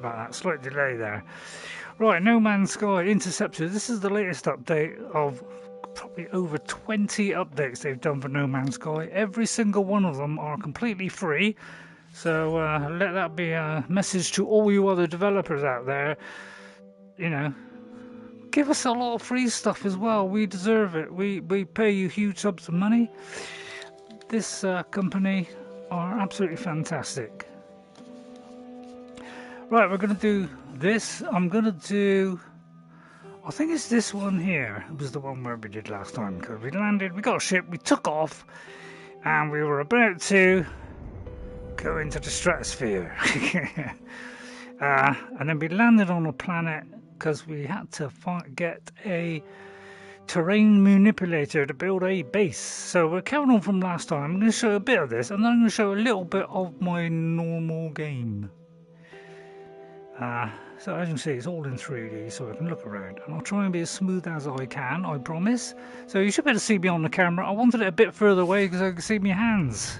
about that slight delay there. Right, No Man's Sky Interceptor. This is the latest update of probably over 20 updates they've done for No Man's Sky. Every single one of them are completely free. So let that be a message to all you other developers out there. You know, give us a lot of free stuff as well. We deserve it. We pay you huge sums of money. This company are absolutely fantastic. Right, we're going to do this. I'm going to do... I think it's this one here. It was the one where we did last time. Because we landed, we got a ship, we took off, and we were about to go into the stratosphere. And then we landed on a planet because we had to get a terrain manipulator to build a base. So we're carrying on from last time. I'm going to show a bit of this, and then I'm going to show a little bit of my normal game. So as you can see, it's all in 3D, so I can look around. And I'll try and be as smooth as I can, I promise. So you should be able to see me on the camera. I wanted it a bit further away because I can see my hands.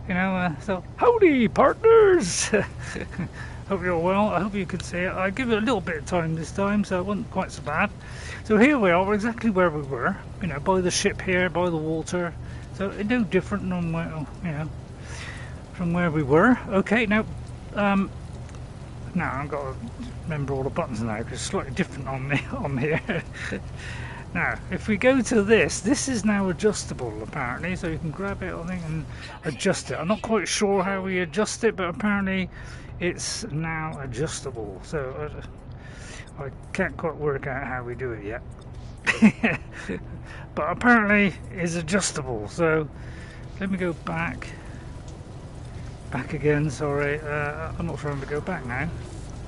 You know, so howdy, partners! Hope you're well. I hope you can see it. I give it a little bit of time this time, so it wasn't quite so bad. So here we are. We're exactly where we were. You know, by the ship here, by the water. So it's no different than where, you know, from where we were. Okay, now, now I've got to remember all the buttons now because it's slightly different on here. Now, if we go to this is now adjustable apparently, so you can grab it, I think, and adjust it. I'm not quite sure how we adjust it, but apparently it's now adjustable. So I can't quite work out how we do it yet. But apparently it's adjustable. So let me go back again. Sorry, I'm not sure I'm going to go back now.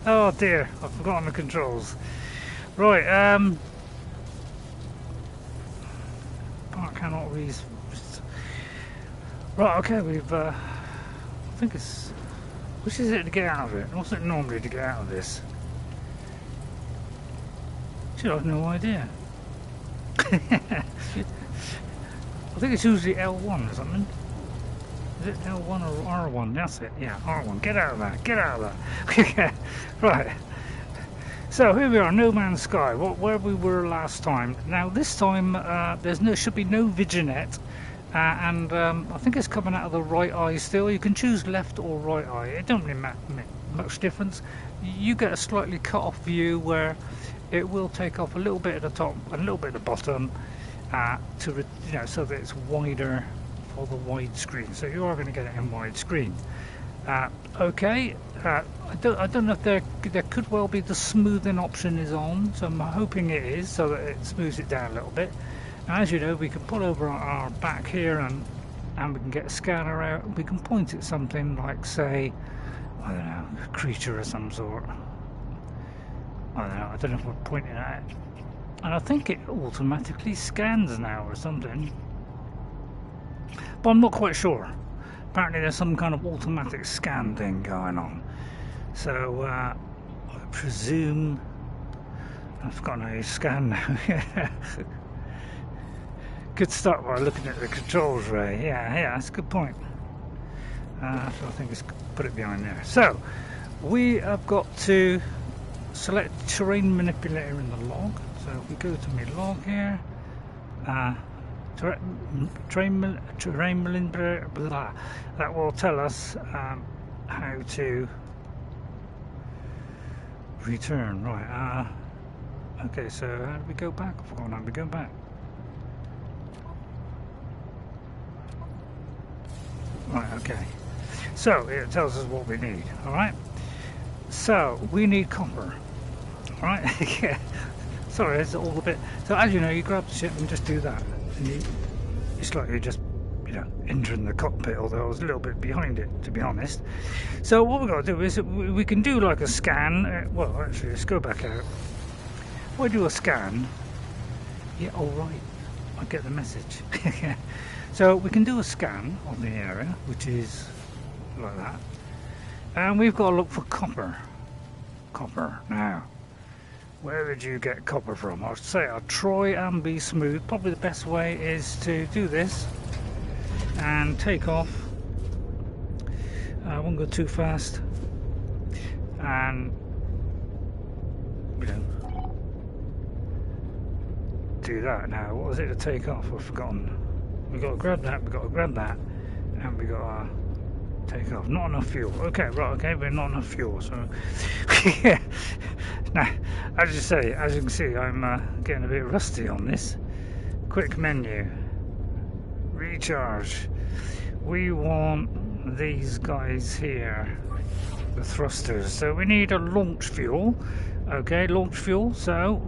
Oh dear, I've forgotten the controls. Right, I cannot read. Right, okay, we've I think it's, which is it to get out of it? What's it normally to get out of this? Should have no idea. I think it's usually L1 or something. Is it L1 or R1? That's it, yeah, R1. Get out of that, get out of that. Right. So here we are, No Man's Sky, where we were last time. Now this time should be no vignette, and I think it's coming out of the right eye still. You can choose left or right eye. It don't really make much difference. You get a slightly cut off view where it will take off a little bit at the top and a little bit at the bottom, so that it's wider for the wide screen. So you are going to get it in wide screen. Okay, I don't know if there could well be the smoothing option is on, so I'm hoping it is, so that it smooths it down a little bit. And as you know, we can pull over our back here and we can get a scanner out. We can point at something like, say, I don't know, a creature of some sort. I don't know if we're pointing at it. And I think it automatically scans now or something, but I'm not quite sure. Apparently there's some kind of automatic scan thing going on. So I presume I've forgotten how you scan now. Good start by looking at the controls, Ray. Yeah, that's a good point. So I think it's put it behind there. So we have got to select terrain manipulator in the log. So if we go to my log here, terrain manipulator, blah, that will tell us how to return. Right. Okay. So how do we go back? I've forgotten how we go back. Right. Okay. So it tells us what we need. All right. So we need copper. All right. Yeah. Sorry, it's all a bit. So as you know, you grab the ship and just do that. And it's like you're just, entering the cockpit, although I was a little bit behind it, to be honest. So what we've got to do is we can do like a scan. Well, actually, let's go back out. If I do a scan, yeah, all right, I get the message. So we can do a scan of the area, which is like that. And we've got to look for copper. Copper. Now, where would you get copper from? I'd say I'll try and be smooth. Probably the best way is to do this and take off. I won't go too fast. and you know, do that. Now, what was it to take off? I've forgotten. We got to grab that. We got to grab that, and we got to take off. Not enough fuel. Okay, right. Okay, but not enough fuel. So, yeah. Now, as you can see, I'm getting a bit rusty on this. Quick menu. Recharge. We want these guys here, the thrusters. So we need a launch fuel. Okay, launch fuel. So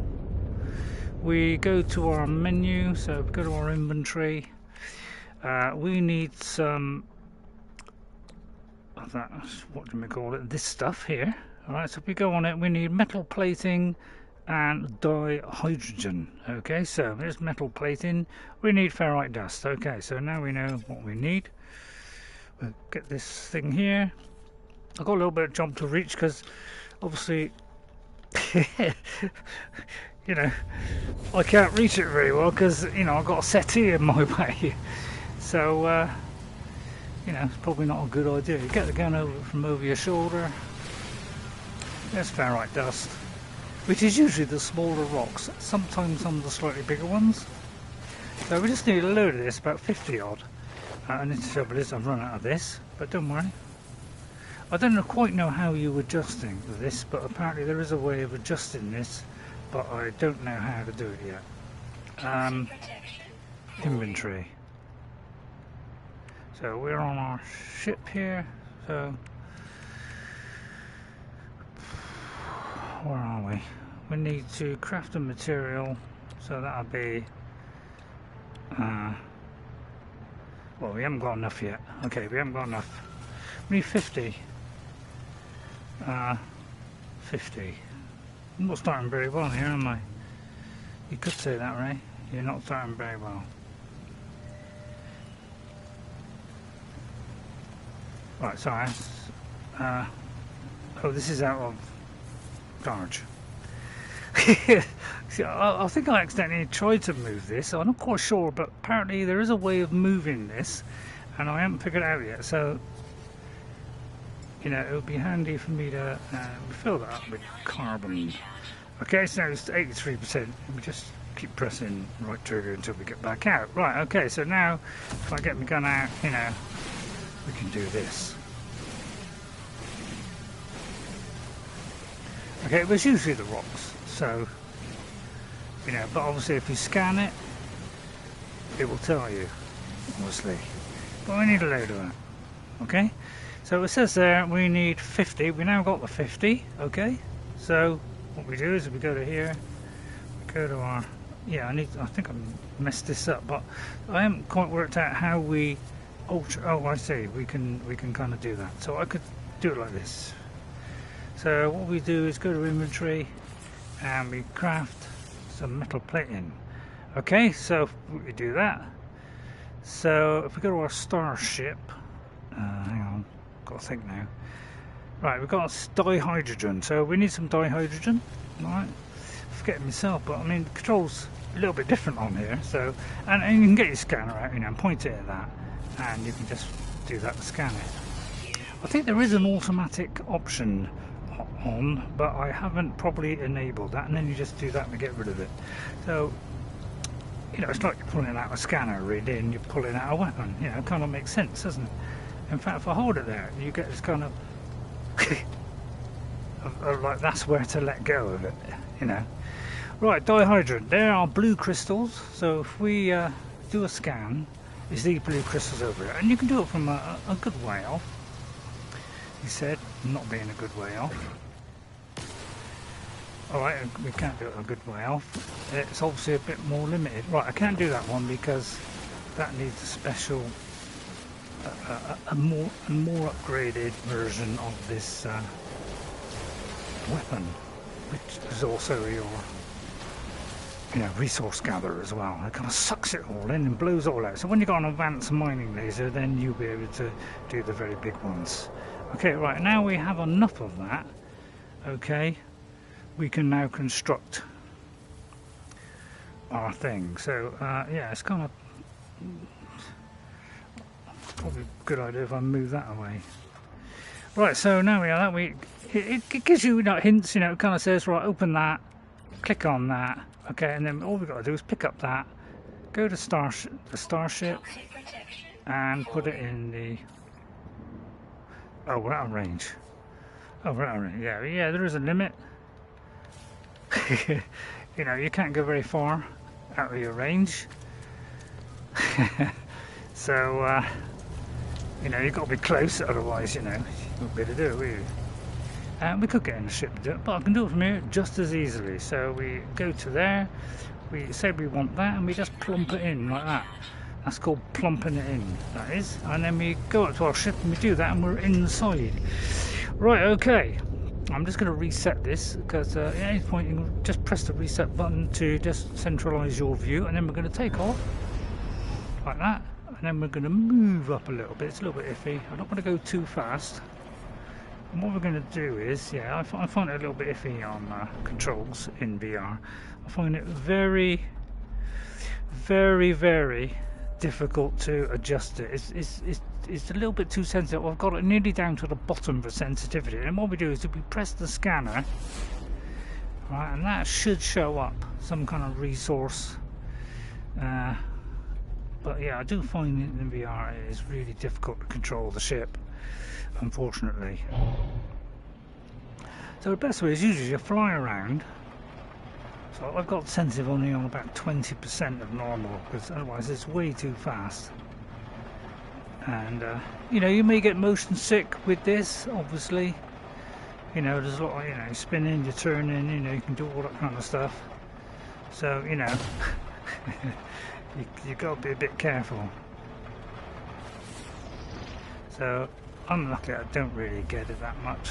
we go to our menu. So we go to our inventory. We need some of that. What do we call it? This stuff here. All right. So if we go on it, we need metal plating and dihydrogen. Okay, so there's metal plating. We need ferrite dust. Okay, so now we know what we need. We'll get this thing here. I've got a little bit of job to reach because obviously you know, I can't reach it very well because, you know, I've got a settee in my way. So you know, it's probably not a good idea. You get the gun from over your shoulder. There's ferrite dust, which is usually the smaller rocks, sometimes some of the slightly bigger ones. So we just need a load of this, about 50 odd. And the trouble is I've run out of this, but don't worry. I don't quite know how you're adjusting this, but apparently there is a way of adjusting this, but I don't know how to do it yet. Inventory. So we're on our ship here, so where are we? We need to craft a material, so that'll be well, we haven't got enough yet. Okay, we haven't got enough. We need 50. 50. I'm not starting very well here, am I? You could say that, Ray. You're not starting very well. Right, sorry. Oh, this is out of charge. See, I think I accidentally tried to move this. I'm not quite sure, but apparently there is a way of moving this, and I haven't figured it out yet. So, you know, it would be handy for me to fill that up with carbon. Okay, so it's 83%. We just keep pressing right trigger until we get back out. Right. Okay. So now, if I get my gun out, you know, we can do this. Okay, it was usually the rocks, so, you know, but obviously if you scan it, it will tell you, obviously. But we need a load of that, okay? So it says there we need 50, we now got the 50, okay? So what we do is we go to here, we go to our, yeah, I think I messed this up, but I haven't quite worked out how we alter, oh I see, we can kind of do that. So I could do it like this. So what we do is go to inventory and we craft some metal plating. Okay, so we do that. So if we go to our starship, hang on, got to think now. Right, we've got dihydrogen, so we need some dihydrogen. Alright, forgetting myself, but I mean the controls a little bit different on here. So, and you can get your scanner out, you know, and point it at that, and you can just do that to scan it. I think there is an automatic option on, but I haven't probably enabled that, and then you just do that to get rid of it. So, you know, it's like you're pulling out a scanner really, and you're pulling out a weapon. You know, it kind of makes sense, doesn't it? In fact, if I hold it there, you get this kind of like that's where to let go of it, you know. Right, dihydrogen. There are blue crystals. So if we do a scan, it's these blue crystals over here, and you can do it from a good way off. He said, not being a good way off. Alright, we can't do it a good way off. It's obviously a bit more limited. Right, I can't do that one because that needs a special, a more upgraded version of this weapon, which is also your, you know, resource gatherer as well. It kind of sucks it all in and blows it all out. So when you've got an advanced mining laser, then you'll be able to do the very big ones. Okay, right, now we have enough of that. Okay, we can now construct our thing. So yeah, it's kind of probably a good idea if I move that away. Right, so now we are that. it gives you, hints, it kind of says, right, open that, click on that, okay, and then all we've got to do is pick up that, go to the starship, and put it in the... Oh, we're out of range. Oh, we're out of range. Yeah, there is a limit. You can't go very far out of your range. So, you've got to be close, otherwise, you won't be able to do it, will you? We could get in the ship and do it, but I can do it from here just as easily. So we go to there, we say we want that, and we just plump it in like that. That's called plumping it in, that is. And then we go up to our ship and we do that, and we're inside. Right, okay. I'm just going to reset this, because at any point you can just press the reset button to just centralise your view, and then we're going to take off like that, and then we're going to move up a little bit. It's a little bit iffy. I don't want to go too fast. And what we're going to do is, I find it a little bit iffy on controls in VR. I find it very, very, very difficult to adjust it. It's a little bit too sensitive. I've got it nearly down to the bottom for sensitivity, and what we do is we press the scanner, right, and that should show up some kind of resource. But yeah, I do find in VR it is really difficult to control the ship, unfortunately. So the best way is usually you fly around. So I've got sensitive only on about 20% of normal, because otherwise it's way too fast. And you may get motion sick with this, obviously. There's a lot of, spinning, you're turning, you can do all that kind of stuff. So, you've got to be a bit careful. So, unlucky I don't really get it that much.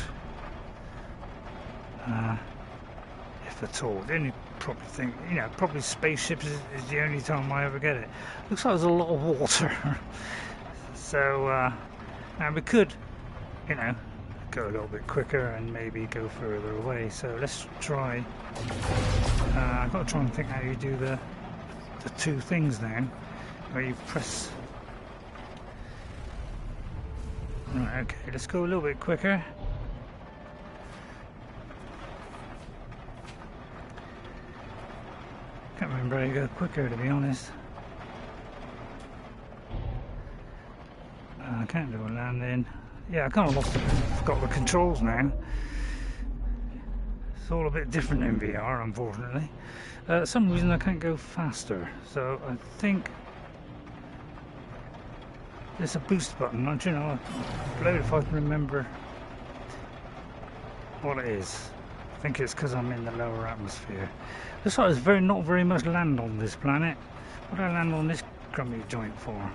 If at all. The only probably thing, probably spaceships is the only time I ever get it. Looks like there's a lot of water. So, now we could, go a little bit quicker and maybe go further away. So let's try. I've got to try and think how you do the two things now, where you press. Right, okay, let's go a little bit quicker. Can't remember how you go quicker, to be honest. I can't do a landing. Yeah, I kind of lost it. Forgot the controls now. It's all a bit different in VR, unfortunately. Some reason I can't go faster, so I think there's a boost button. I'll load if I can remember what it is. I think it's because I'm in the lower atmosphere. Looks like there's not very much land on this planet. What do I land on this crummy joint for?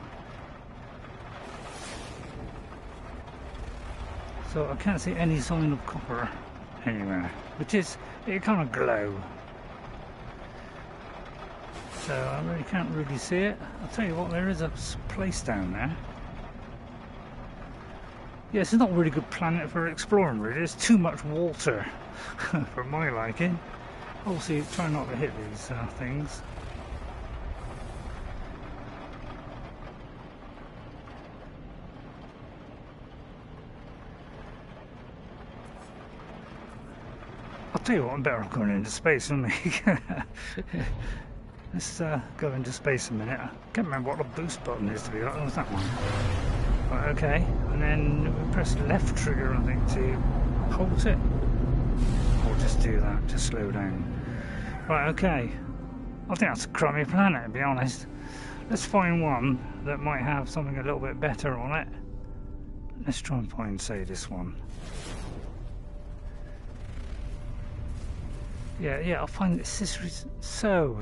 So I can't see any sign of copper anywhere, which is, it kind of glow. So I really can't really see it. I'll tell you what, there is a place down there. Yeah, it's not a really good planet for exploring, really. There's too much water for my liking. Obviously, try not to hit these things. I'll tell you what, I'm better off going into space, isn't I? Let's go into space a minute. I can't remember what the boost button is, to be honest. What's that one? Right, okay, and then we press the left trigger, I think, to halt it. Or just do that, just slow down. Right, okay. I think that's a crummy planet, to be honest. Let's find one that might have something a little bit better on it. Let's try and find, say, this one. Yeah, I'll find this is so...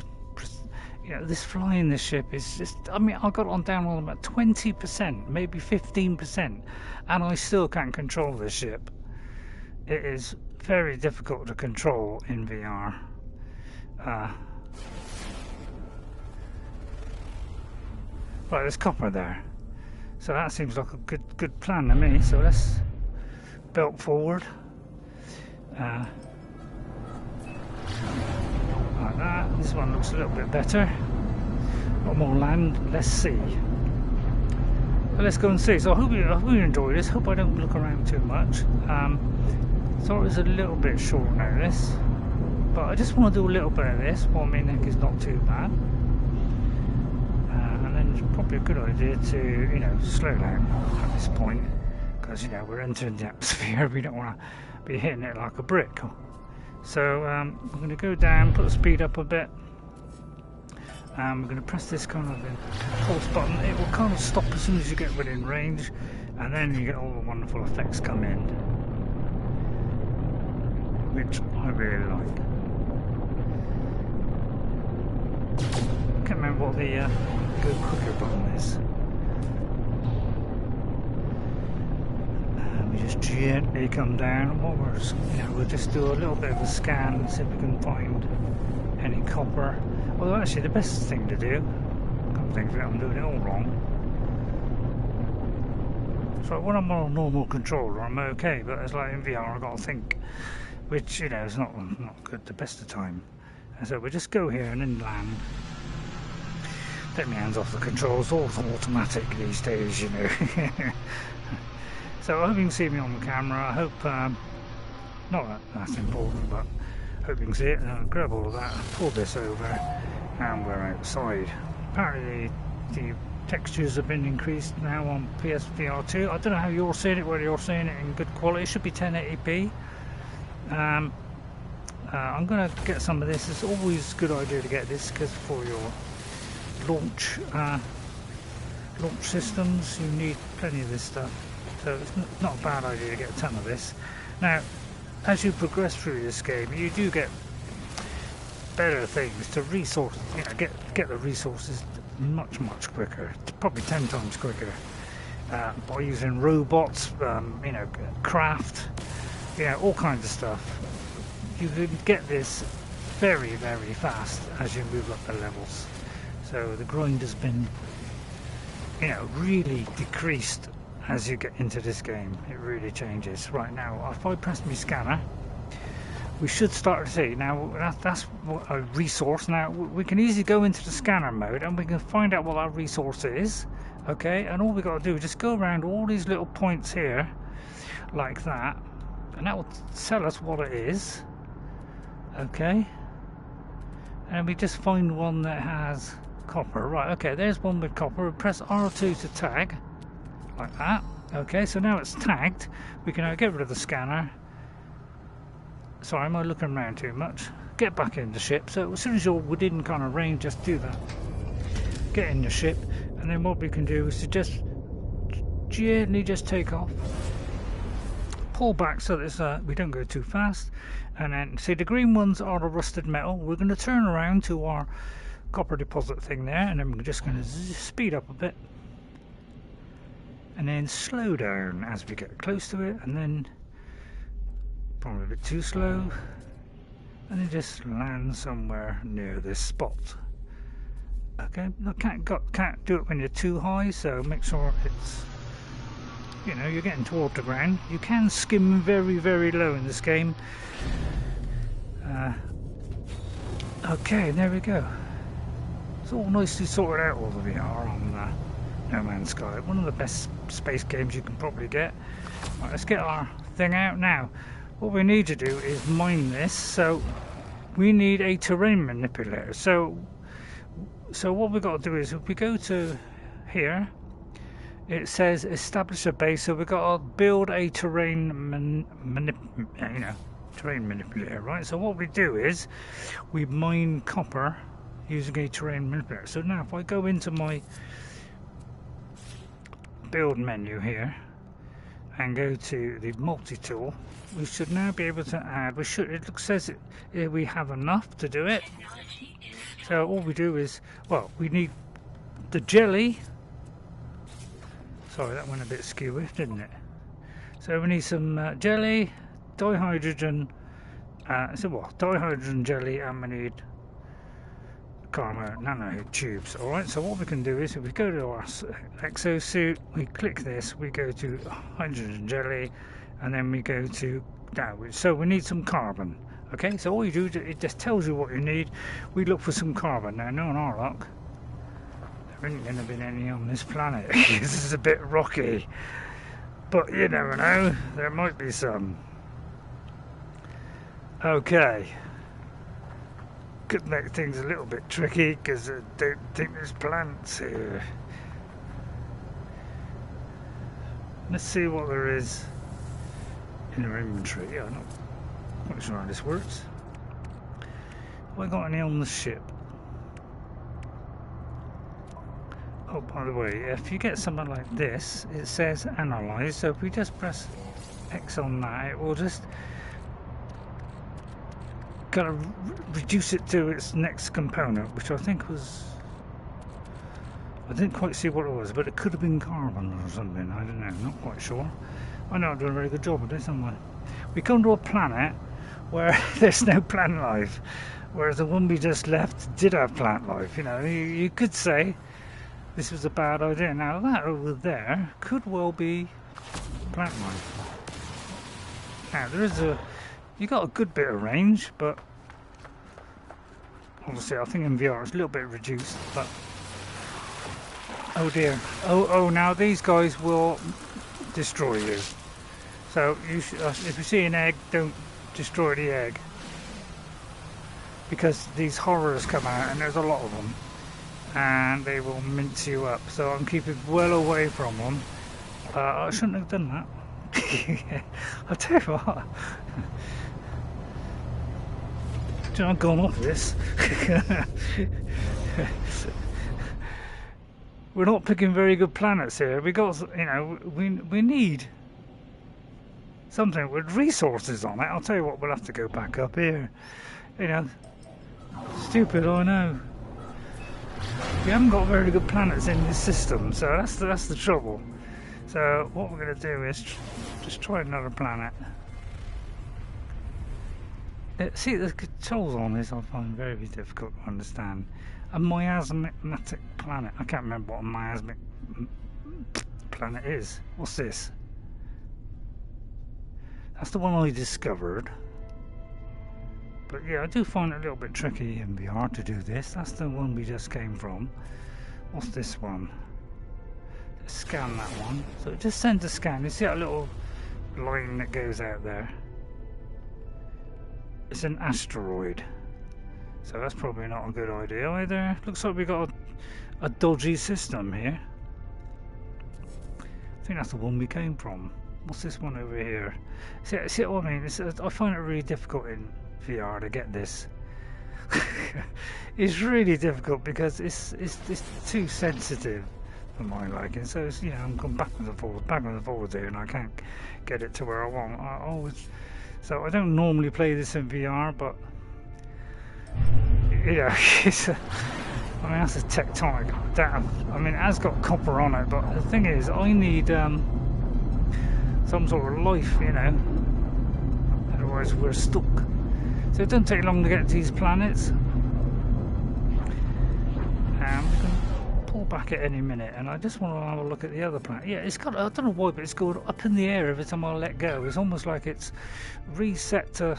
this flying this ship is just... I mean, I got on down on about 20%, maybe 15%, and I still can't control this ship. It is very difficult to control in VR. Right, there's copper there. So that seems like a good plan to me. So let's belt forward. Like that. This one looks a little bit better. A lot more land, less sea. But let's go and see. So I hope you enjoy this. Hope I don't look around too much. Thought it was a little bit short notice, but I just want to do a little bit of this while my neck is not too bad. And then it's probably a good idea to, you know, slow down at this point, because, you know, we're entering the atmosphere. We don't want to be hitting it like a brick. So we're going to go down, put the speed up a bit. We're going to press this kind of pulse button. It will kind of stop as soon as you get within range, and then you get all the wonderful effects come in, which I really like. I can't remember what the go quicker button is. We just gently come down. What we'll just do a little bit of a scan, see if we can find any copper. Although actually the best thing to do, I can't think of it, I'm doing it all wrong. So when I'm on a normal controller I'm okay, but it's like in VR I've got to think, which, you know, is not good the best of the time. And so we just go here and then land. Take my hands off the controls, all automatic these days, you know. So I hope you can see me on the camera. I hope, not that that's important, but I hope you can see it. And I'll grab all of that, pull this over, and we're outside. Apparently the textures have been increased now on PSVR2. I don't know how you're seeing it, whether you're seeing it in good quality. It should be 1080p. I'm going to get some of this. It's always a good idea to get this, because for your launch systems you need plenty of this stuff. So it's not a bad idea to get a ton of this. Now, as you progress through this game, you do get better things to resource. You know, get the resources much quicker, probably 10 times quicker, by using robots. You know, craft. You know, all kinds of stuff. You can get this very fast as you move up the levels. So the grind has been, you know, really decreased as you get into this game. It really changes. Right now, if I press my scanner, we should start to see. Now that's what a resource. Now we can easily go into the scanner mode and we can find out what our resource is. Okay, and all we got to do is just go around all these little points here, like that, and that will tell us what it is. Okay, and we just find one that has copper. Right, okay, there's one with copper. We press R2 to tag, like that. Okay, so now it's tagged. We can now get rid of the scanner. Sorry, am I looking around too much? Get back in the ship. So as soon as you're within kind of range, just do that. Get in the ship, and then what we can do is to just gently just take off. Pull back so that we don't go too fast. And then, see, the green ones are the rusted metal. We're going to turn around to our copper deposit thing there, and then we're just going to speed up a bit. And then slow down as we get close to it, and then probably a bit too slow, and then just land somewhere near this spot. Okay, can't do it when you're too high, so make sure it's, you know, you're getting toward the ground. You can skim very low in this game. Okay, there we go. It's all nicely sorted out, all the VR on No Man's Sky. One of the best space games you can probably get. Right, let's get our thing out now. What we need to do is mine this, so we need a terrain manipulator. So what we've got to do is, if we go to here, it says establish a base, so we've got to build a terrain manipulator, right? So what we do is we mine copper using a terrain manipulator. So now if I go into my build menu here and go to the multi-tool, we should now be able to add, it says we have enough to do it. So all we do is, well, we need the jelly. Sorry, that went a bit skewy, didn't it? So we need some jelly, dihydrogen, dihydrogen jelly, and we need carbon nanotubes. Alright, so what we can do is, if we go to our exosuit, we click this, we go to hydrogen jelly, and then we go to downwards. So we need some carbon. Okay, so all you do, it just tells you what you need. We look for some carbon. Now, knowing our luck, there isn't going to be any on this planet. This is a bit rocky, but you never know, there might be some. Okay. Could make things a little bit tricky because I don't think there's plants here. Let's see what there is in our inventory. Yeah, I'm not quite sure how this works. Have I got any on the ship? Oh, by the way, if you get something like this, it says analyze. So if we just press X on that, it will just kind of reduce it to its next component, which I think was, I didn't quite see what it was, but it could have been carbon or something. I don't know, not quite sure. I know I'm doing a very good job of this, haven't I? We come to a planet where there's no plant life, whereas the one we just left did have plant life. You know, you could say this was a bad idea. Now that over there could well be plant life. Now there is you got a good bit of range, but obviously I think in VR it's a little bit reduced. But oh dear, oh now these guys will destroy you. So you if you see an egg, don't destroy the egg, because these horrors come out and there's a lot of them, and they will mince you up. So I'm keeping well away from them. I shouldn't have done that. I'll tell you what. I've gone off this. We're not picking very good planets here. We got, you know, we need something with resources on it. I'll tell you what, we'll have to go back up here. You know, stupid, I know. We haven't got very good planets in this system, so that's the trouble. So what we're going to do is just try another planet. See, the controls on this I find very difficult to understand. A miasmatic planet. I can't remember what a miasmatic planet is. What's this? That's the one I discovered. But yeah, I do find it a little bit tricky in VR to do this. That's the one we just came from. What's this one? Let's scan that one. So it just sends a scan. You see that little line that goes out there? It's an asteroid. So that's probably not a good idea either. Looks like we got a dodgy system here. I think that's the one we came from. What's this one over here? See what I mean? I find it really difficult in VR to get this. It's really difficult because it's too sensitive for my liking. So it's, you know, I'm going backwards and forwards here, and I can't get it to where I want. So I don't normally play this in VR, but you know, I mean, that's a tectonic. I mean, it has got copper on it, but the thing is, I need some sort of life, you know. Otherwise, we're stuck. So it doesn't take long to get to these planets. We can pull back at any minute, and I just want to have a look at the other planet. Yeah, it's got, I don't know why, but it's going up in the air every time I let go. It's almost like it's reset to...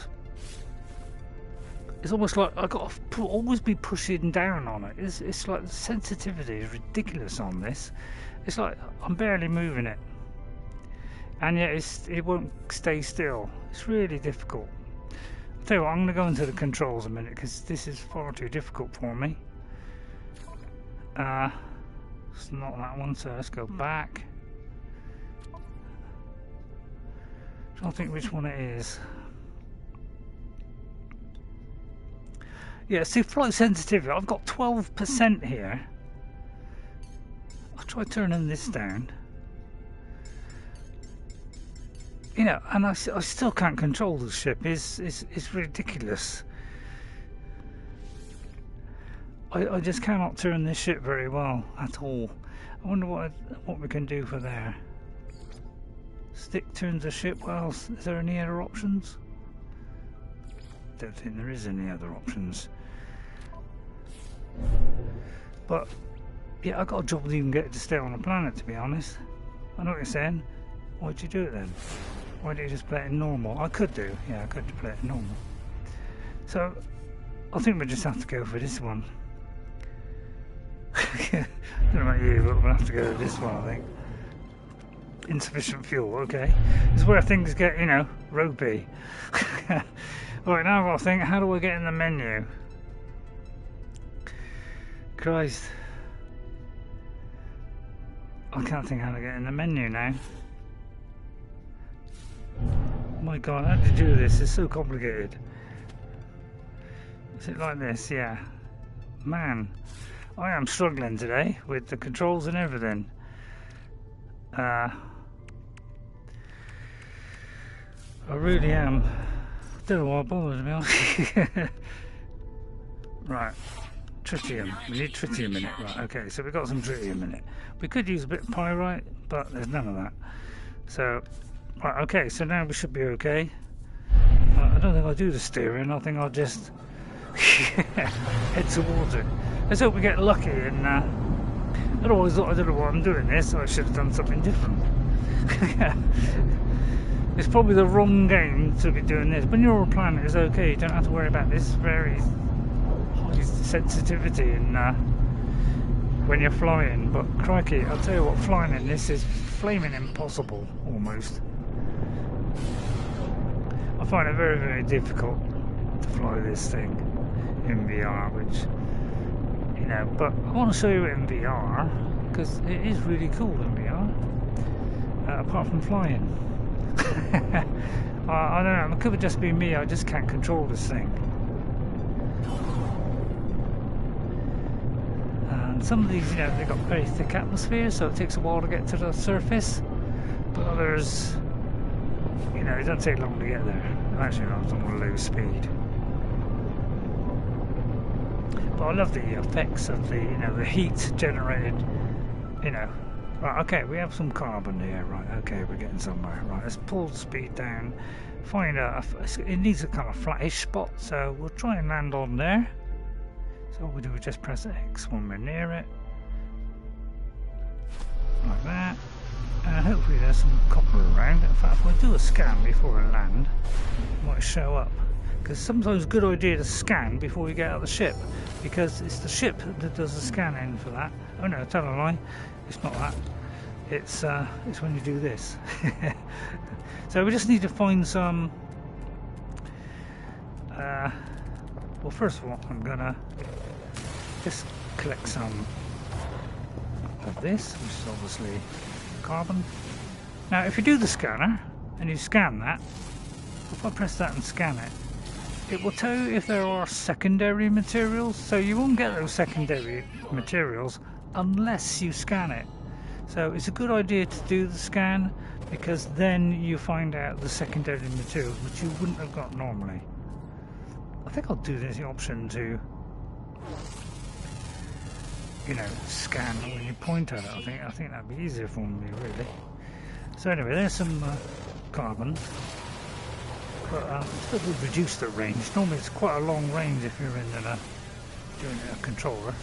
It's almost like I've got to always be pushing down on it. It's like the sensitivity is ridiculous on this. It's like I'm barely moving it. And yet it won't stay still. It's really difficult. I'll tell you what, I'm going to go into the controls a minute because this is far too difficult for me. It's not that one, so let's go back. I don't think which one it is. Yeah, see, flight sensitivity, I've got 12% here. I'll try turning this down. You know, and I still can't control the ship. It's ridiculous. I just cannot turn this ship very well at all. I wonder what we can do for there. Stick turns the ship well. Is there any other options? Don't think there is any other options. But yeah, I got a job to even get it to stay on the planet, to be honest. I know what you're saying. Why'd you do it then? Why don't you just play it in normal? I could do, yeah, I could play it in normal. So I think we just have to go for this one. I don't know about you, but we'll have to go with this one, I think. Insufficient fuel, okay. It's where things get, you know, ropey. Right, now I've got to think, how do I get in the menu? Christ. I can't think how to get in the menu now. My God, how to do this? It's so complicated. Is it like this? Yeah. Man, I am struggling today with the controls and everything. I really am. Don't know what bothers me. Right. Tritium. We need tritium in it. Right, okay, so we've got some tritium in it. We could use a bit of pyrite, but there's none of that. So, right, okay, so now we should be okay. I don't think I'll do the steering. I think I'll just head towards it. Let's hope we get lucky and otherwise I don't know why I'm doing this. I should have done something different. It's probably the wrong game to be doing this. When you're on a planet, it's okay. You don't have to worry about this very high sensitivity and when you're flying. But crikey, I'll tell you what, flying in this is flaming impossible almost. I find it very, very difficult to fly this thing in VR, which, you know, but I want to show you it in VR because it is really cool in VR, apart from flying. I don't know, it could just be me, I just can't control this thing. And some of these, you know, they've got very thick atmosphere, so it takes a while to get to the surface, but others, you know, it doesn't take long to get there. Actually, I was on a low speed. But I love the effects of the, you know, the heat generated, you know. Right, okay, we have some carbon here, right, okay, we're getting somewhere. Right, let's pull the speed down, find it needs a kind of flattish spot, so we'll try and land on there. So all we do is just press X when we're near it. Like that. And hopefully there's some copper around. In fact, if I do a scan before I land, it might show up. Because sometimes it's a good idea to scan before you get out of the ship, because it's the ship that does the scanning for that. Oh no, tell a lie. It's not that. It's when you do this. So we just need to find some. Well, first of all, I'm gonna just collect some of this, which is obviously carbon. Now, if you do the scanner and you scan that, if I press that and scan it, it will tell you if there are secondary materials. So you won't get those secondary materials unless you scan it. So it's a good idea to do the scan, because then you find out the secondary materials which you wouldn't have got normally. I think I'll do this option to, you know, scan when you point at it. I think that'd be easier for me, really. So anyway, there's some carbon, but it would reduce the range. Normally it's quite a long range if you're in doing a controller.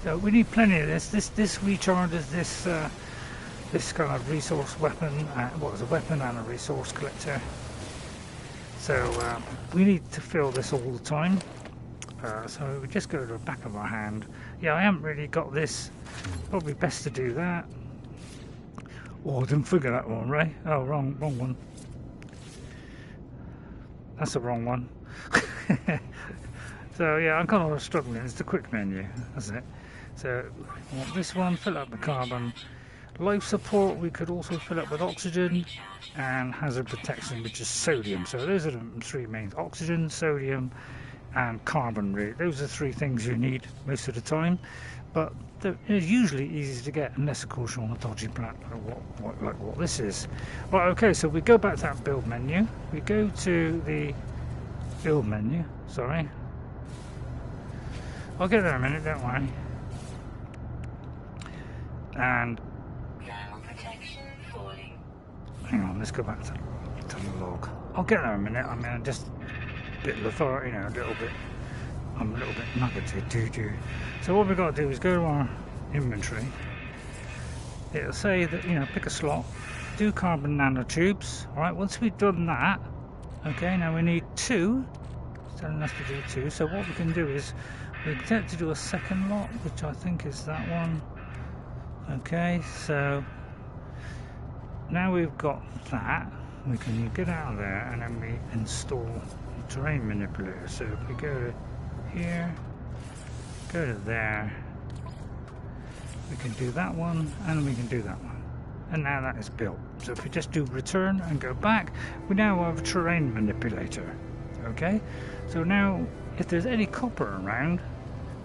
So we need plenty of this. This recharges this this kind of resource weapon. Well, it's a weapon and a resource collector. So we need to fill this all the time. So we just go to the back of our hand. Yeah, I haven't really got this. Probably best to do that. Oh, I didn't figure that one, Ray. Oh, wrong one. That's the wrong one. So yeah, I'm kind of struggling. It's the quick menu, that's it. So I want this one, fill up the carbon. Life support we could also fill up with oxygen, and hazard protection, which is sodium. So those are the three main: oxygen, sodium and carbon. Really, those are three things you need most of the time, but they're usually easy to get unless of course you're on a dodgy planet like what this is. Right, okay, so we go back to that build menu, we go to the build menu, sorry, I'll get there in a minute, don't worry. And hang on, let's go back to the log. I'll get there in a minute. I mean, I'm just a bit lethargic, you know, I'm a little bit nuggety. So what we've got to do is go to our inventory. It'll say that, you know, pick a slot, do carbon nanotubes. Alright, once we've done that, okay, now we need 2. It's telling us to do 2. So what we can do is we get to do a second lot, which I think is that one. Okay, so now we've got that. we can get out of there and then we install the terrain manipulator. So if we go to here, go to there, we can do that one and we can do that one. And now that is built. So if we just do return and go back, we now have a terrain manipulator. Okay? So now if there's any copper around,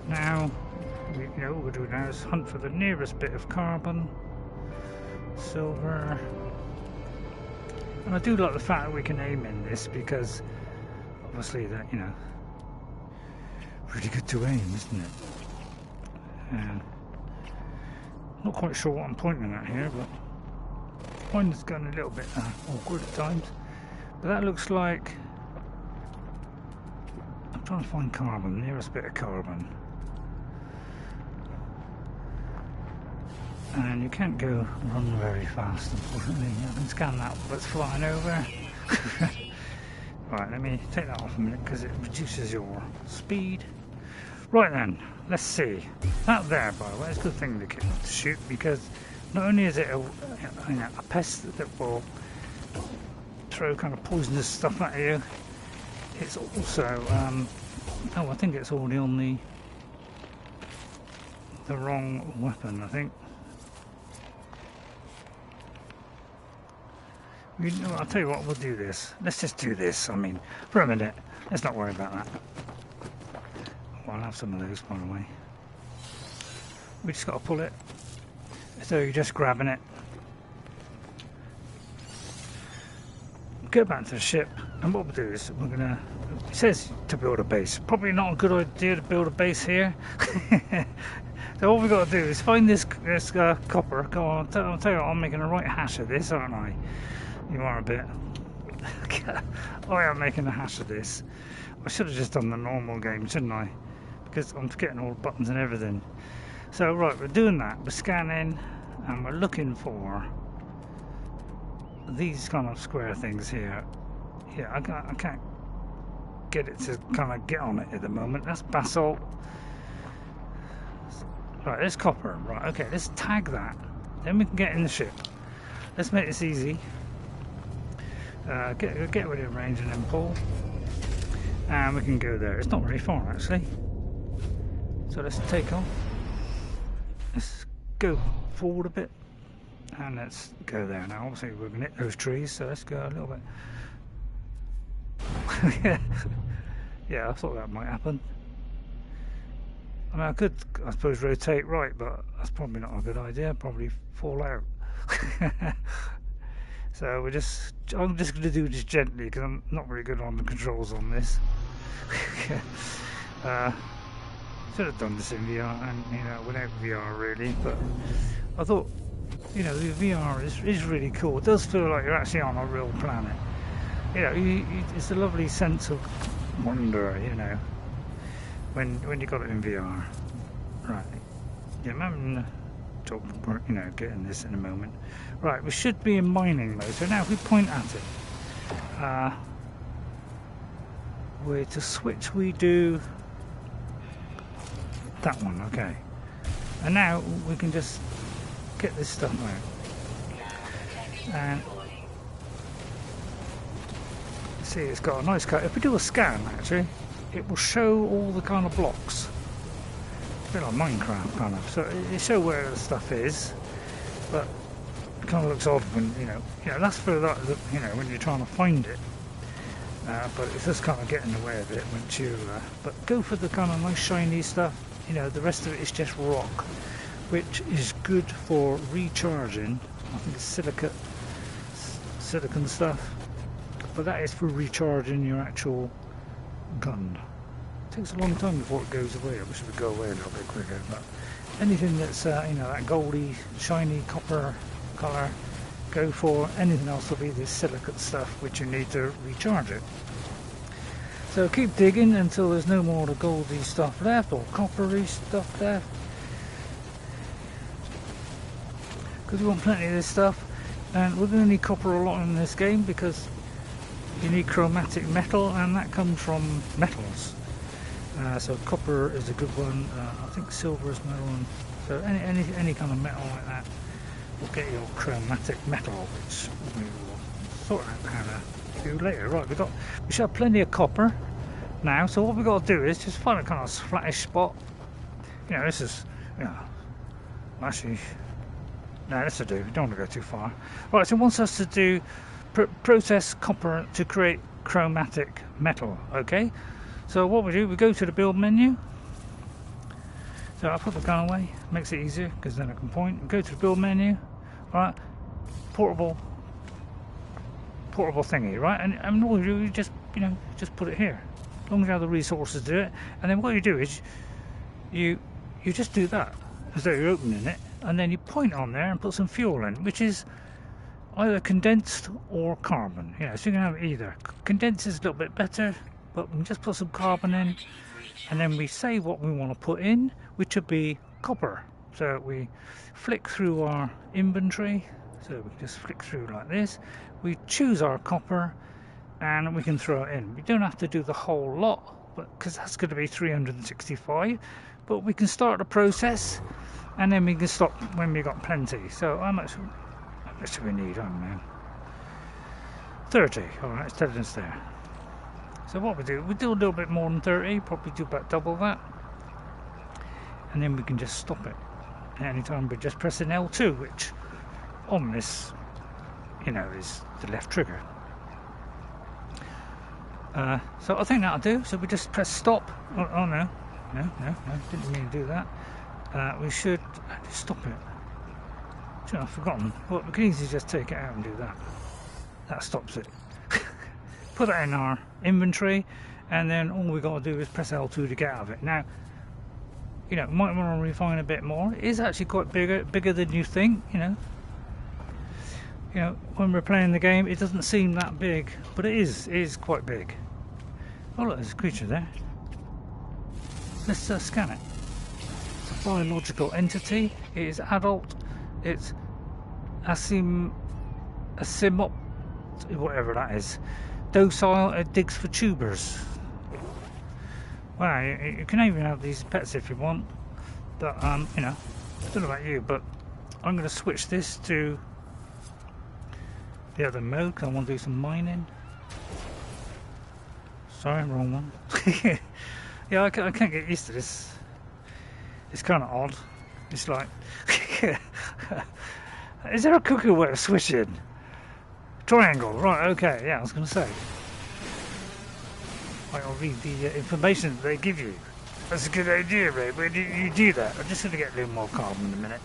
now what we'll do now is hunt for the nearest bit of carbon, silver. And I do like the fact that we can aim in this, because obviously that, really good to aim, isn't it? And not quite sure what I'm pointing at here, but mine has gotten a little bit awkward at times. But that looks like, I'm trying to find carbon, nearest bit of carbon. And you can't go run very fast, unfortunately. I can scan that that's flying over. Right, let me take that off a minute because it reduces your speed. Right then, let's see. That there, by the way, is a good thing to shoot, because not only is it a pest that will throw kind of poisonous stuff at you, it's also, I think it's already on the wrong weapon, I think. I'll tell you what, we'll do this. Let's just do this, for a minute. Let's not worry about that. Well, I'll have some of those, by the way. We just got to pull it. So you're just grabbing it. Go back to the ship, and what we'll do is we're going to... It says to build a base. Probably not a good idea to build a base here. So all we've got to do is find this copper. Go on, I'll tell you what, I'm making a right hash of this, aren't I? You are a bit. I am making a hash of this. I should have just done the normal game, shouldn't I? Because I'm forgetting all the buttons and everything. So right, we're doing that. We're scanning, and we're looking for these kind of square things here. Yeah, I can't get it to kind of get on it at the moment. That's basalt. Right, there's copper. Right, okay, let's tag that. Then we can get in the ship. Let's make this easy. Get within range and then pull. And we can go there. It's not very far, actually. So let's take off. Let's go forward a bit. And let's go there. Now, obviously, we're going to hit those trees, so let's go a little bit. Yeah, I thought that might happen. I could, I suppose, rotate right, but that's probably not a good idea. Probably fall out. So I'm just going to do this gently, because I'm not very good on the controls on this. Should have done this in VR, and without VR really. But I thought, the VR is really cool. It does feel like you're actually on a real planet. It's a lovely sense of wonder, when you got it in VR. Right. Yeah, I'm getting this in a moment. Right, we should be in mining mode. So now if we point at it, we're to switch, we do that one, okay. And now we can just get this stuff out. And see, it's got a nice cut. If we do a scan, actually, it will show all the kind of blocks. A bit like Minecraft, kind of. So it shows where the stuff is, but it kind of looks odd when, that's for that, when you're trying to find it. But it does kind of get in the way of it once you, but go for the kind of nice shiny stuff. The rest of it is just rock, which is good for recharging. I think it's silicon stuff, but that is for recharging your actual gun. It takes a long time before it goes away. I wish it would go away a little bit quicker, but anything that's that goldy shiny copper colour, go for. Anything else will be this silicate stuff which you need to recharge it. So keep digging until there's no more of the goldy stuff left, or coppery stuff left, because we want plenty of this stuff. And we're going to need copper a lot in this game, because you need chromatic metal, and that comes from metals. So copper is a good one. I think silver is another one. So any kind of metal like that will get your chromatic metal, which we will sort out how to do later. Right, we should have plenty of copper now. So what we got to do is just find a kind of flattish spot. You know, this is, you know, actually, no, this will do. We don't want to go too far. Right, so it wants us to do process copper to create chromatic metal. Okay, so what we do, we go to the build menu. So I'll put the gun away, makes it easier because then I can point. Go to the build menu, right? Portable thingy, right? And all you do, you just, you know, just put it here. As long as you have the resources to do it. And then what you do is you just do that as though you're opening it, and then you point on there and put some fuel in, which is either condensed or carbon. You know, so you can have either. Condensed is a little bit better, but we can just put some carbon in. And then we say what we want to put in, which would be copper. So we flick through our inventory. So we can just flick through like this. We choose our copper and we can throw it in. We don't have to do the whole lot, but because that's going to be 365. But we can start the process and then we can stop when we got plenty. So how much do we need? I don't know. 30. Alright, it's telling us there. So what we do a little bit more than 30, probably do about double that, and then we can just stop it at any time by just pressing L2, which on this, you know, is the left trigger. So I think that'll do. So we just press stop. Oh no, didn't mean to do that. We should just stop it. Should I've forgotten. Well, we can easily just take it out and do that. That stops it. Put that in our inventory, and then all we got to do is press L2 to get out of it. Now, you know, might want to refine a bit more. It is actually quite bigger than you think. You know, when we're playing the game, it doesn't seem that big, but it is quite big. Oh look, there's a creature there. Let's scan it. It's a biological entity. It is adult. It's whatever that is. Docile, it digs for tubers. Well, you can even have these pets if you want, but you know, I don't know about you, but I'm going to switch this to the other mode because I want to do some mining. Sorry, wrong one. Yeah, I can't get used to this. It's kind of odd. It's like, is there a cooker way of switching? Triangle, right, okay, yeah, I was going to say. I'll read the information that they give you. That's a good idea, mate. Where do you do that? I'm just going to get a little more carbon in a minute.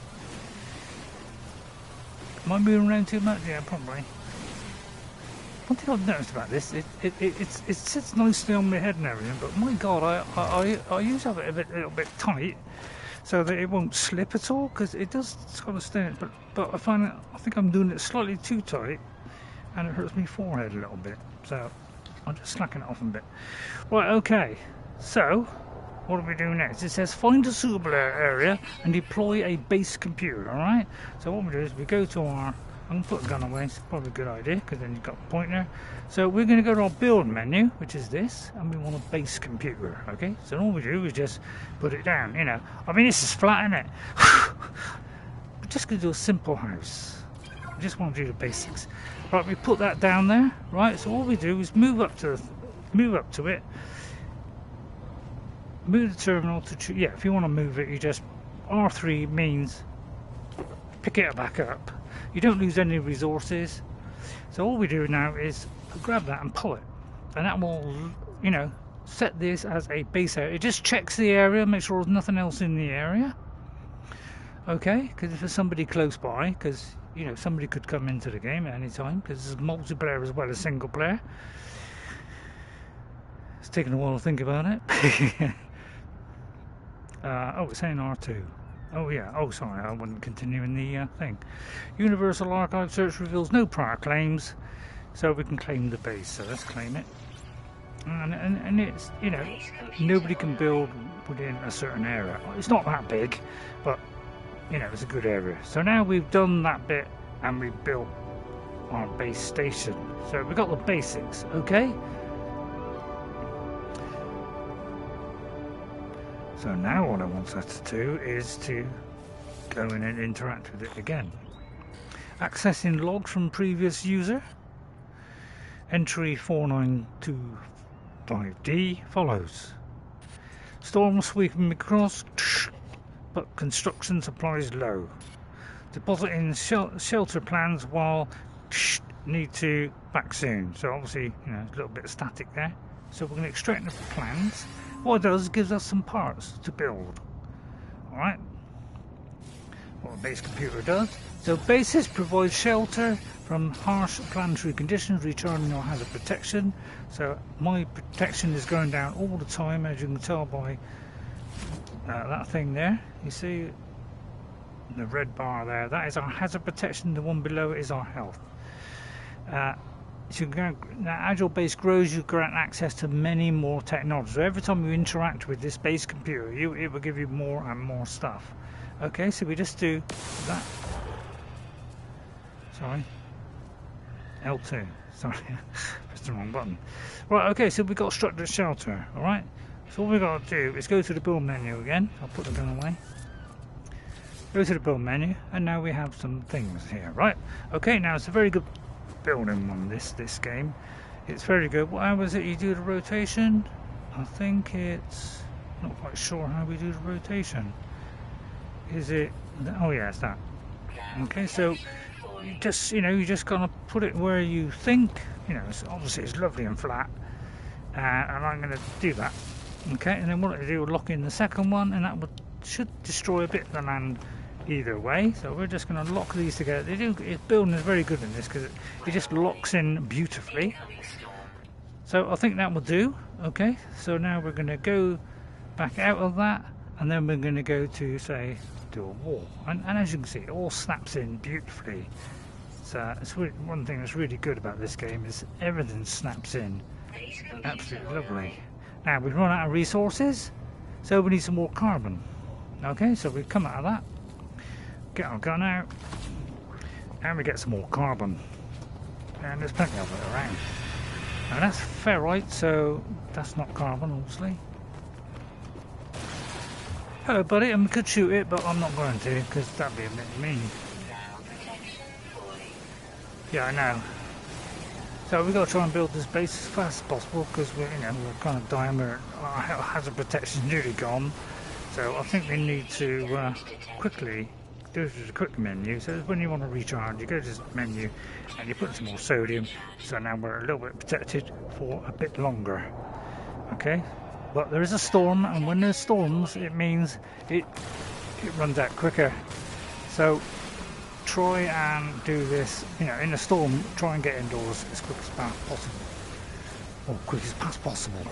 Am I moving around too much? Yeah, probably. One thing I've noticed about this, it sits nicely on my head and everything, but my God, I use have it a little bit tight so that it won't slip at all, because it does kind of stay, but I think I'm doing it slightly too tight, and it hurts my forehead a little bit, so I'm just slacking it off a bit. Right, okay, so what do we do next? It says find a suitable area and deploy a base computer. Alright, so what we do is we go to our, I'm going to put a gun away, it's probably a good idea because then you've got a pointer. So we're going to go to our build menu, which is this, and we want a base computer. Okay, so all we do is just put it down, you know. I mean, this is flat, isn't it? We're just going to do a simple house. I just want to do the basics. Right, we put that down there, right? So all we do is move up to it, move the terminal to, yeah, if you want to move it, you just, R3 means pick it back up. You don't lose any resources. So all we do now is grab that and pull it. And that will, you know, set this as a base area. It just checks the area, make sure there's nothing else in the area. Okay, because if there's somebody close by, because, you know, somebody could come into the game at any time, because there's multiplayer as well as single player. It's taken a while to think about it. Oh, it's saying R2. Oh yeah, oh sorry, I wouldn't continue in the thing. Universal Archive search reveals no prior claims, so we can claim the base, so let's claim it. And it's, you know, nobody can build within a certain area. It's not that big, but, you know, it's a good area. So now we've done that bit and we've built our base station. So we've got the basics, okay? So now what I want us to do is to go in and interact with it again. Accessing logs from previous user. Entry 4925D follows. Storm sweeping across, but construction supplies low. Depositing shelter plans while need to back soon. So obviously, you know, a little bit static there. So we're going to extract the plans. What it does is gives us some parts to build. Alright. What a base computer does. So bases provides shelter from harsh planetary conditions, recharging our hazard protection. So my protection is going down all the time, as you can tell by that thing there. You see the red bar there, that is our hazard protection. The one below it is our health. So as your base grows, you grant access to many more technologies. So every time you interact with this base computer, it will give you more and more stuff. Okay, so we just do that. Sorry, L2. Sorry, pressed the wrong button. Right, okay, so we've got structured shelter. All right, so all we've got to do is go to the build menu again. I'll put the gun away. Go to the build menu, and now we have some things here, right? Okay, now it's a very good building one, this game. It's very good. How was it you do the rotation? I think it's not quite sure how we do the rotation. Is it? Oh yeah, it's that. Okay, so you just gotta put it where you think. You know, obviously it's lovely and flat, and I'm gonna do that. Okay, and then what I do, lock in the second one, and that should destroy a bit of the land either way. So we're just going to lock these together. Building is very good in this because it just locks in beautifully. So I think that will do. Okay, so now we're going to go back out of that, and then we're going to go to, say, do a wall. And as you can see, it all snaps in beautifully. So it's really, one thing that's really good about this game is everything snaps in absolutely lovely. Now we've run out of resources, so we need some more carbon. Okay, so we come out of that, get our gun out, and we get some more carbon. And there's plenty of it around. Now that's ferrite, so that's not carbon, obviously. Hello, buddy. I could shoot it, but I'm not going to, because that'd be a bit mean. Yeah, I know. So we've got to try and build this base as fast as possible, because we're kind of dying. Our hazard protection is nearly gone. So I think we need to quickly do the quick menu. So when you want to recharge, you go to this menu and you put some more sodium. So now we're a little bit protected for a bit longer. Okay, but there is a storm, and when there's storms, it means it runs out quicker. So try and do this, in a storm. Try and get indoors as quick as possible, or quick as possible.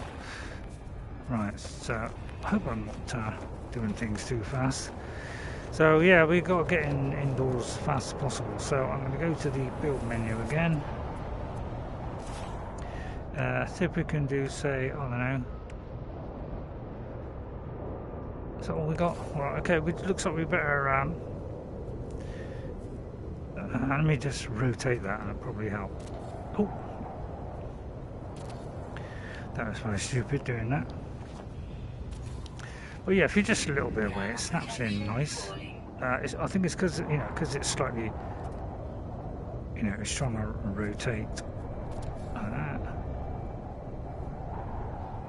Right. So I hope I'm not doing things too fast. So yeah, we've got to get indoors as fast as possible. So I'm going to go to the build menu again. See if we can do, say, I don't know. Is that all we got? Right, okay, it looks like we better... let me just rotate that, and it'll probably help. Oh! That was very stupid doing that. Well, yeah, if you're just a little bit away, it snaps in nice. I think it's because it's slightly, it's trying to rotate like that.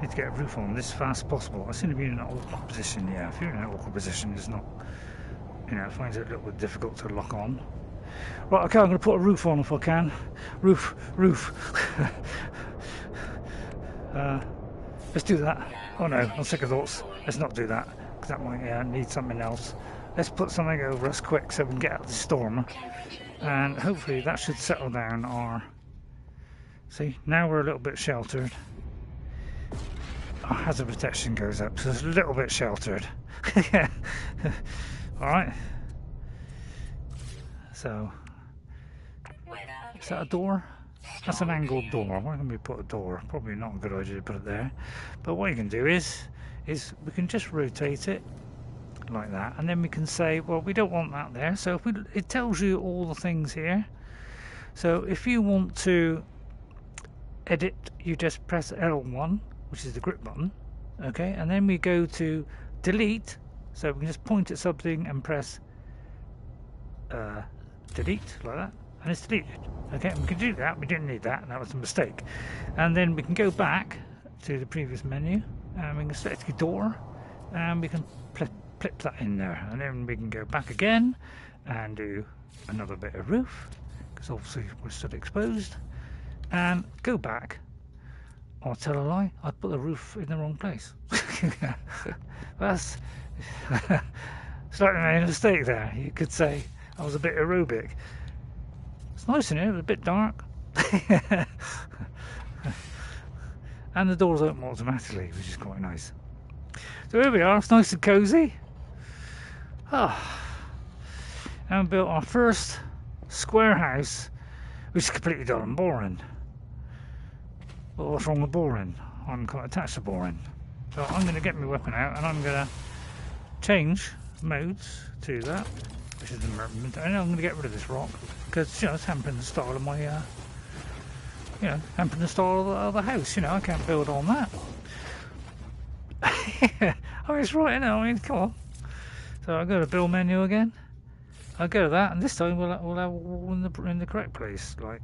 Need to get a roof on this as fast as possible. I seem to be in an awkward position. Yeah, if you're in an awkward position, it's not, it finds it a little bit difficult to lock on. Right, okay, I'm going to put a roof on if I can. Roof. Let's do that. Oh no, on second thoughts, let's not do that, because that might need something else. Let's put something over us quick so we can get out of the storm, and hopefully that should settle down our... See, now we're a little bit sheltered. Our hazard protection goes up, so it's a little bit sheltered. Alright. So, is that a door? That's an angled door. Why can we put a door? Probably not a good idea to put it there. But what you can do is we can just rotate it like that, and then we can say, well, we don't want that there. So it tells you all the things here. So if you want to edit, you just press L1, which is the grip button. Okay, and then we go to delete. So we can just point at something and press delete like that. and it's deleted. Okay, we can do that. We didn't need that. That was a mistake. And then we can go back to the previous menu, and we can select the door, and we can clip that in there, and then we can go back again and do another bit of roof, because obviously we're still exposed, and go back. I'll tell a lie, I put the roof in the wrong place. That's slightly made a mistake there. You could say I was a bit aerobic. It's nice in here, it's a bit dark. And the doors open automatically, which is quite nice. So here we are, it's nice and cosy. And we built our first square house, which is completely dull and boring. But what's wrong with boring? I'm quite attached to boring. So I'm going to get my weapon out and I'm going to change modes to that, which is the movement. And I'm going to get rid of this rock because, you know, it's hampering the style of my, hampering the style of the house. You know, I can't build on that. Oh, it's right, you know, I mean, come on. So I'll go to build menu again. I'll go to that, and this time we'll have all in the correct place. Like,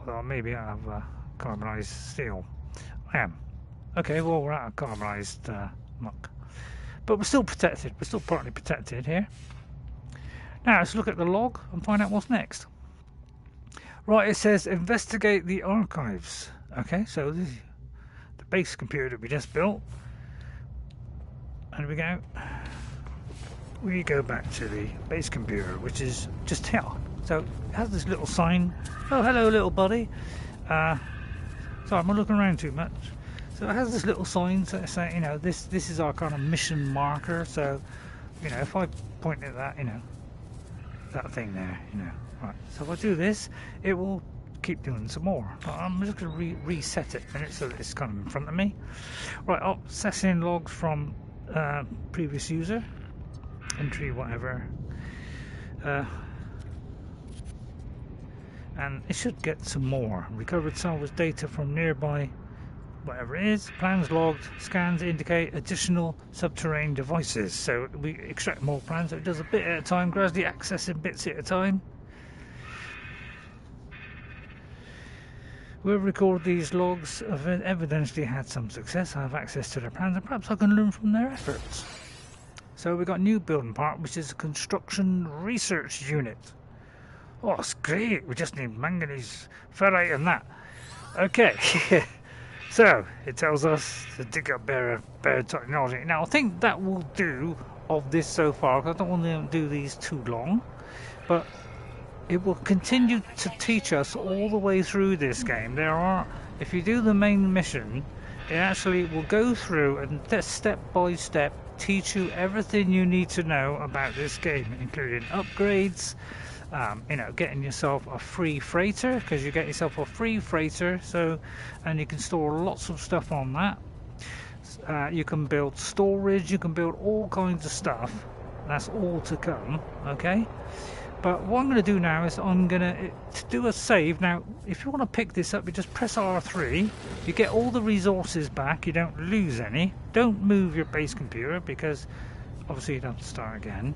well, maybe I have carbonized steel. I am. Okay, well, we're out of carbonized muck. But we're still protected. We're still partly protected here. Now, let's look at the log and find out what's next. Right, it says investigate the archives. Okay, so this is the base computer that we just built. And we go back to the base computer, which is just here. So it has this little sign. Oh, hello, little buddy. Sorry, I'm not looking around too much. So it has this little sign saying, you know, this is our kind of mission marker. So, you know, if I point at that, you know, that thing there, you know, right. So if I do this, it will keep doing some more. But I'm just going to reset it a minute so that it's kind of in front of me. Right, I'll accessing logs from previous user, entry whatever, and it should get some more. Recovered salvage data from nearby whatever it is. Plans logged. Scans indicate additional subterranean devices. So we extract more plans. So it does a bit at a time, gradually accessing bits at a time. We'll record these logs have evidently had some success. I have access to their plans and perhaps I can learn from their efforts. So we've got a new building part, which is a construction research unit. Oh, it's great. We just need manganese, ferrite and that. Okay. So it tells us to dig up better technology. Now I think that will do of this so far, because I don't want to do these too long. But it will continue to teach us all the way through this game. If you do the main mission, it actually will go through and step by step teach you everything you need to know about this game, including upgrades, you know, getting yourself a free freighter, because you get yourself a free freighter, and you can store lots of stuff on that. You can build storage, you can build all kinds of stuff. That's all to come, okay? But what I'm going to do now is I'm going to do a save. Now, if you want to pick this up, you just press R3. You get all the resources back. You don't lose any. Don't move your base computer, because obviously you'd have to start again.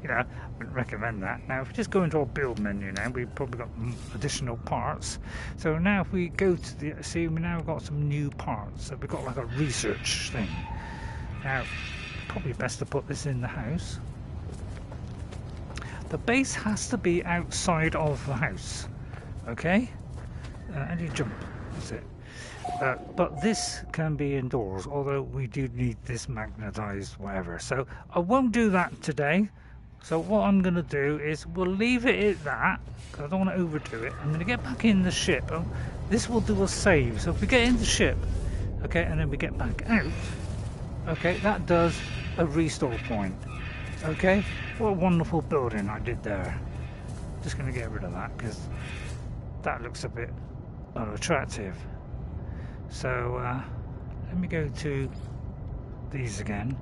You know, I wouldn't recommend that. Now, if we just go into our build menu now, we've probably got additional parts. So now if we go to the, see, we now got some new parts. So we've got like a research thing. Now, probably best to put this in the house. The base has to be outside of the house, okay? And you jump, that's it. But this can be indoors, although we do need this magnetized whatever. So I won't do that today. So what I'm going to do is we'll leave it at that, because I don't want to overdo it. I'm going to get back in the ship. This will do a save. So if we get in the ship, okay, and then we get back out, okay, that does a restore point. Okay, what a wonderful building I did there. Just going to get rid of that because that looks a bit unattractive. So let me go to these again.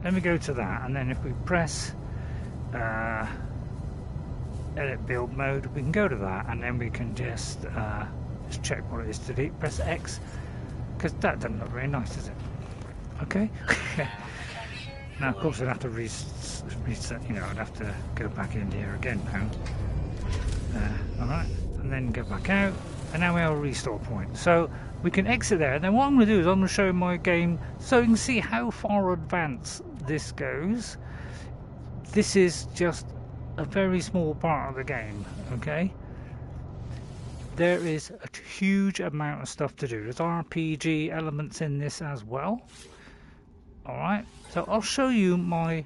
Let me go to that, and then if we press edit build mode, we can go to that, and then we can just check what it is to delete. Press X, because that doesn't look very nice, does it? Okay. Now, of course, I'd have to reset, you know, I'd have to go back in here again now. Alright, and then go back out, and now we have a restore point. So we can exit there, and then what I'm going to do is I'm going to show my game so you can see how far advanced this goes. This is just a very small part of the game, okay? There is a huge amount of stuff to do. There's RPG elements in this as well. Alright, so I'll show you my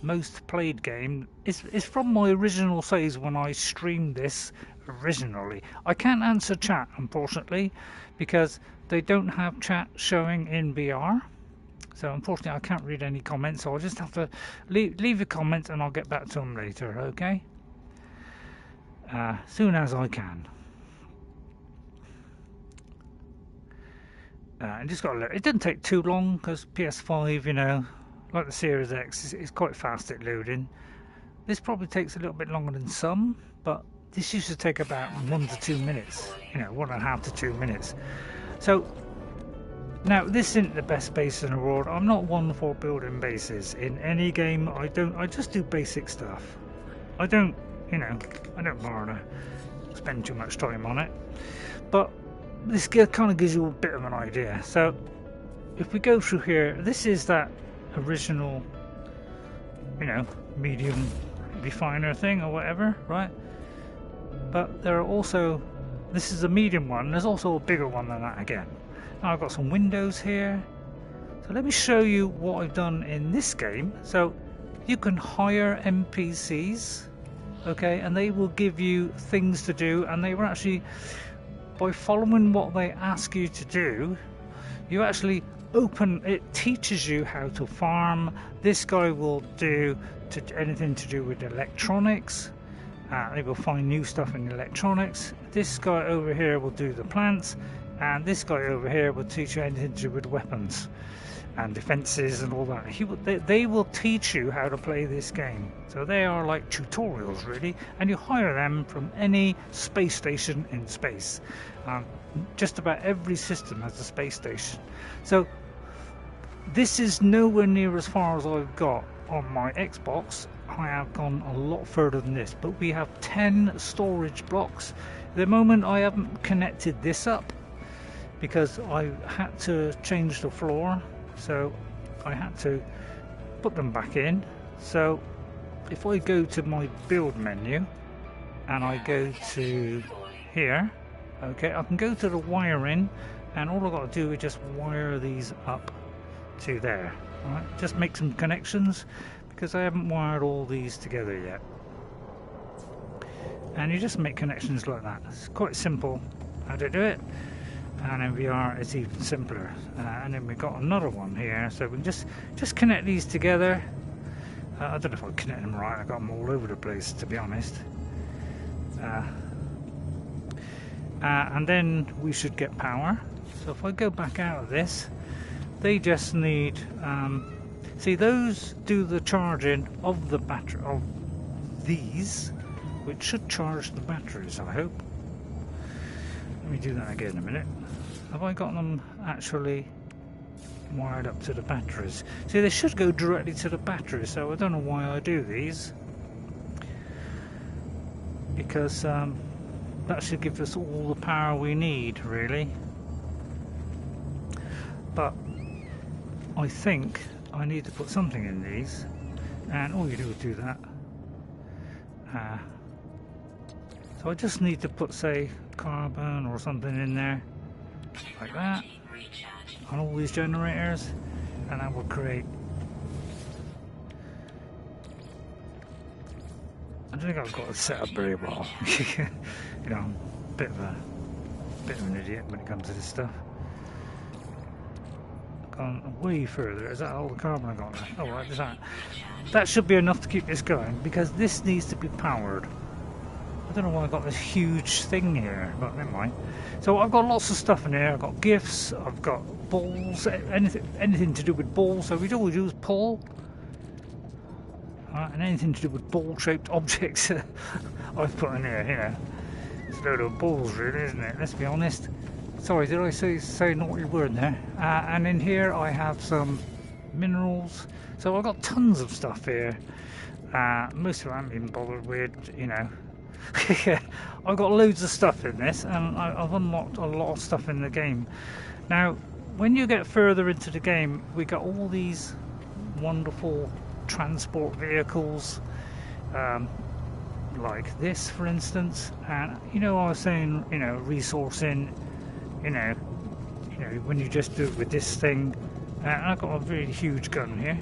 most played game. It's from my original saves when I streamed this originally. I can't answer chat, unfortunately, because they don't have chat showing in VR. So unfortunately I can't read any comments, so I'll just have to leave a comment and I'll get back to them later, okay? Soon as I can. And just got to it didn't take too long because PS5, you know, like the Series X, is quite fast at loading. This probably takes a little bit longer than some, but this used to take about 1 to 2 minutes, you know, 1.5 to 2 minutes. So now this isn't the best base in the world. I'm not one for building bases in any game. I just do basic stuff. I don't bother to spend too much time on it. But this kind of gives you a bit of an idea. So if we go through here, this is that original, you know, medium refiner thing or whatever, right? But there are also, this is a medium one, there's also a bigger one than that again. Now I've got some windows here, so let me show you what I've done in this game. So you can hire NPCs, okay, and they will give you things to do, and they will actually, by following what they ask you to do, you actually it teaches you how to farm. This guy will do anything to do with electronics. They will find new stuff in electronics. This guy over here will do the plants, and this guy over here will teach you anything to do with weapons and defenses and all that. They will teach you how to play this game. So they are like tutorials, really, and you hire them from any space station in space. Just about every system has a space station. So this is nowhere near as far as I've got on my Xbox. I have gone a lot further than this, but we have 10 storage blocks. At the moment I haven't connected this up because I had to change the floor, so I had to put them back in. So if I go to my build menu and I go to here, okay, I can go to the wiring, and all I've got to do is just wire these up to there. Right? Just make some connections because I haven't wired all these together yet. And you just make connections like that. It's quite simple how to do it. And in VR it's even simpler. And then we've got another one here, so we can just connect these together. I don't know if I connect them right. I got them all over the place, to be honest. And then we should get power. So if I go back out of this, they just need see, those do the charging of the battery of these, which should charge the batteries, I hope. Let me do that again in a minute. Have I got them actually wired up to the batteries? See, they should go directly to the batteries, so I don't know why I do these, because that should give us all the power we need, really. But I think I need to put something in these, and all you do is do that. So I just need to put, say, carbon or something in there, like that, on all these generators, and that will create. I don't think I've got it set up very well. You know, I'm a bit of an idiot when it comes to this stuff. Gone way further. Is that all the carbon I got there? Oh, right, there's that. That should be enough to keep this going, because this needs to be powered. I don't know why I've got this huge thing here, but never mind. So I've got lots of stuff in here. I've got gifts, I've got balls, anything to do with balls. So we always use pull. And anything to do with ball-shaped objects I've put in here, you know. It's a load of balls, really, isn't it? Let's be honest. Sorry, did I say a naughty word there? And in here I have some minerals. So I've got tons of stuff here. Most of it I haven't even bothered with, you know. I've got loads of stuff in this, and I've unlocked a lot of stuff in the game. Now, when you get further into the game, we got all these wonderful transport vehicles, like this, for instance. And you know, I was saying, you know, resourcing, you know, when you just do it with this thing. And I've got a really huge gun here.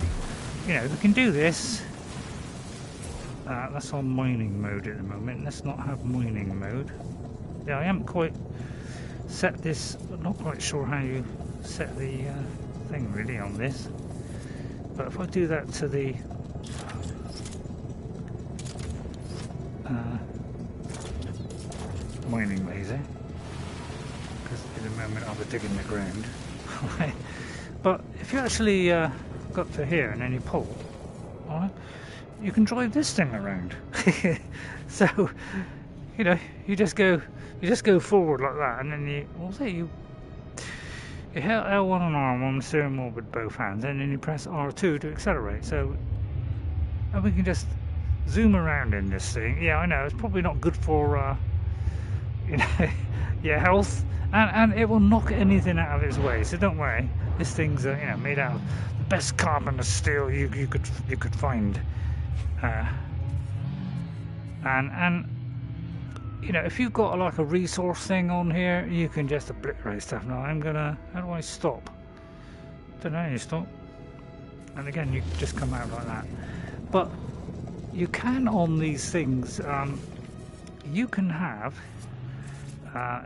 You know, we can do this. That's on mining mode at the moment. Let's not have mining mode. Yeah, I haven't quite set this. I'm not quite sure how you set the thing really on this. But if I do that to the mining laser, because at the moment I'll be digging the ground. But if you actually got to here and then you pull, alright, you can drive this thing around. So, you know, you just go forward like that, and then you hit L1 and R1 on the steering wheel with both hands, and then you press R2 to accelerate. So, and we can just zoom around in this thing. Yeah, I know it's probably not good for you know, your health, and it will knock anything out of its way. So don't worry. This thing's you know, made out of the best carbon steel you could find. And you know, if you've got like a resource thing on here, you can just obliterate stuff. Now how do I stop? Don't know how you stop. And again, you just come out like that. But you can, on these things, you can have,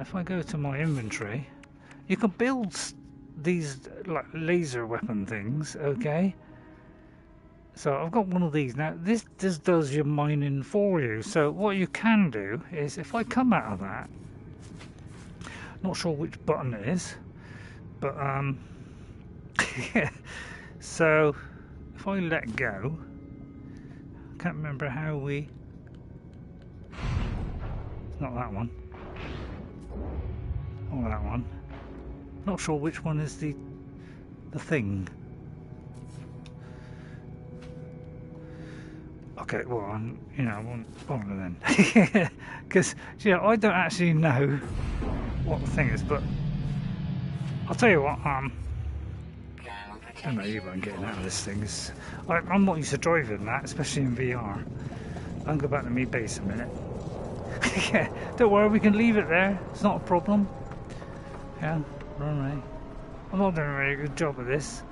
if I go to my inventory, you can build these like laser weapon things, okay? So I've got one of these. Now this does your mining for you. So what you can do is, if I come out of that, not sure which button it is, but so if I let go, I can't remember how we, it's not that one, or that one, not sure which one is the thing. Okay, well, you know, I won't bother then, because you know, I don't actually know what the thing is. But I'll tell you what, I don't know you won't get out of this thing. I'm not used to driving that, especially in VR. I'll go back to me base a minute. Yeah, don't worry, we can leave it there. It's not a problem. Yeah, alright. I'm not doing a very good job of this.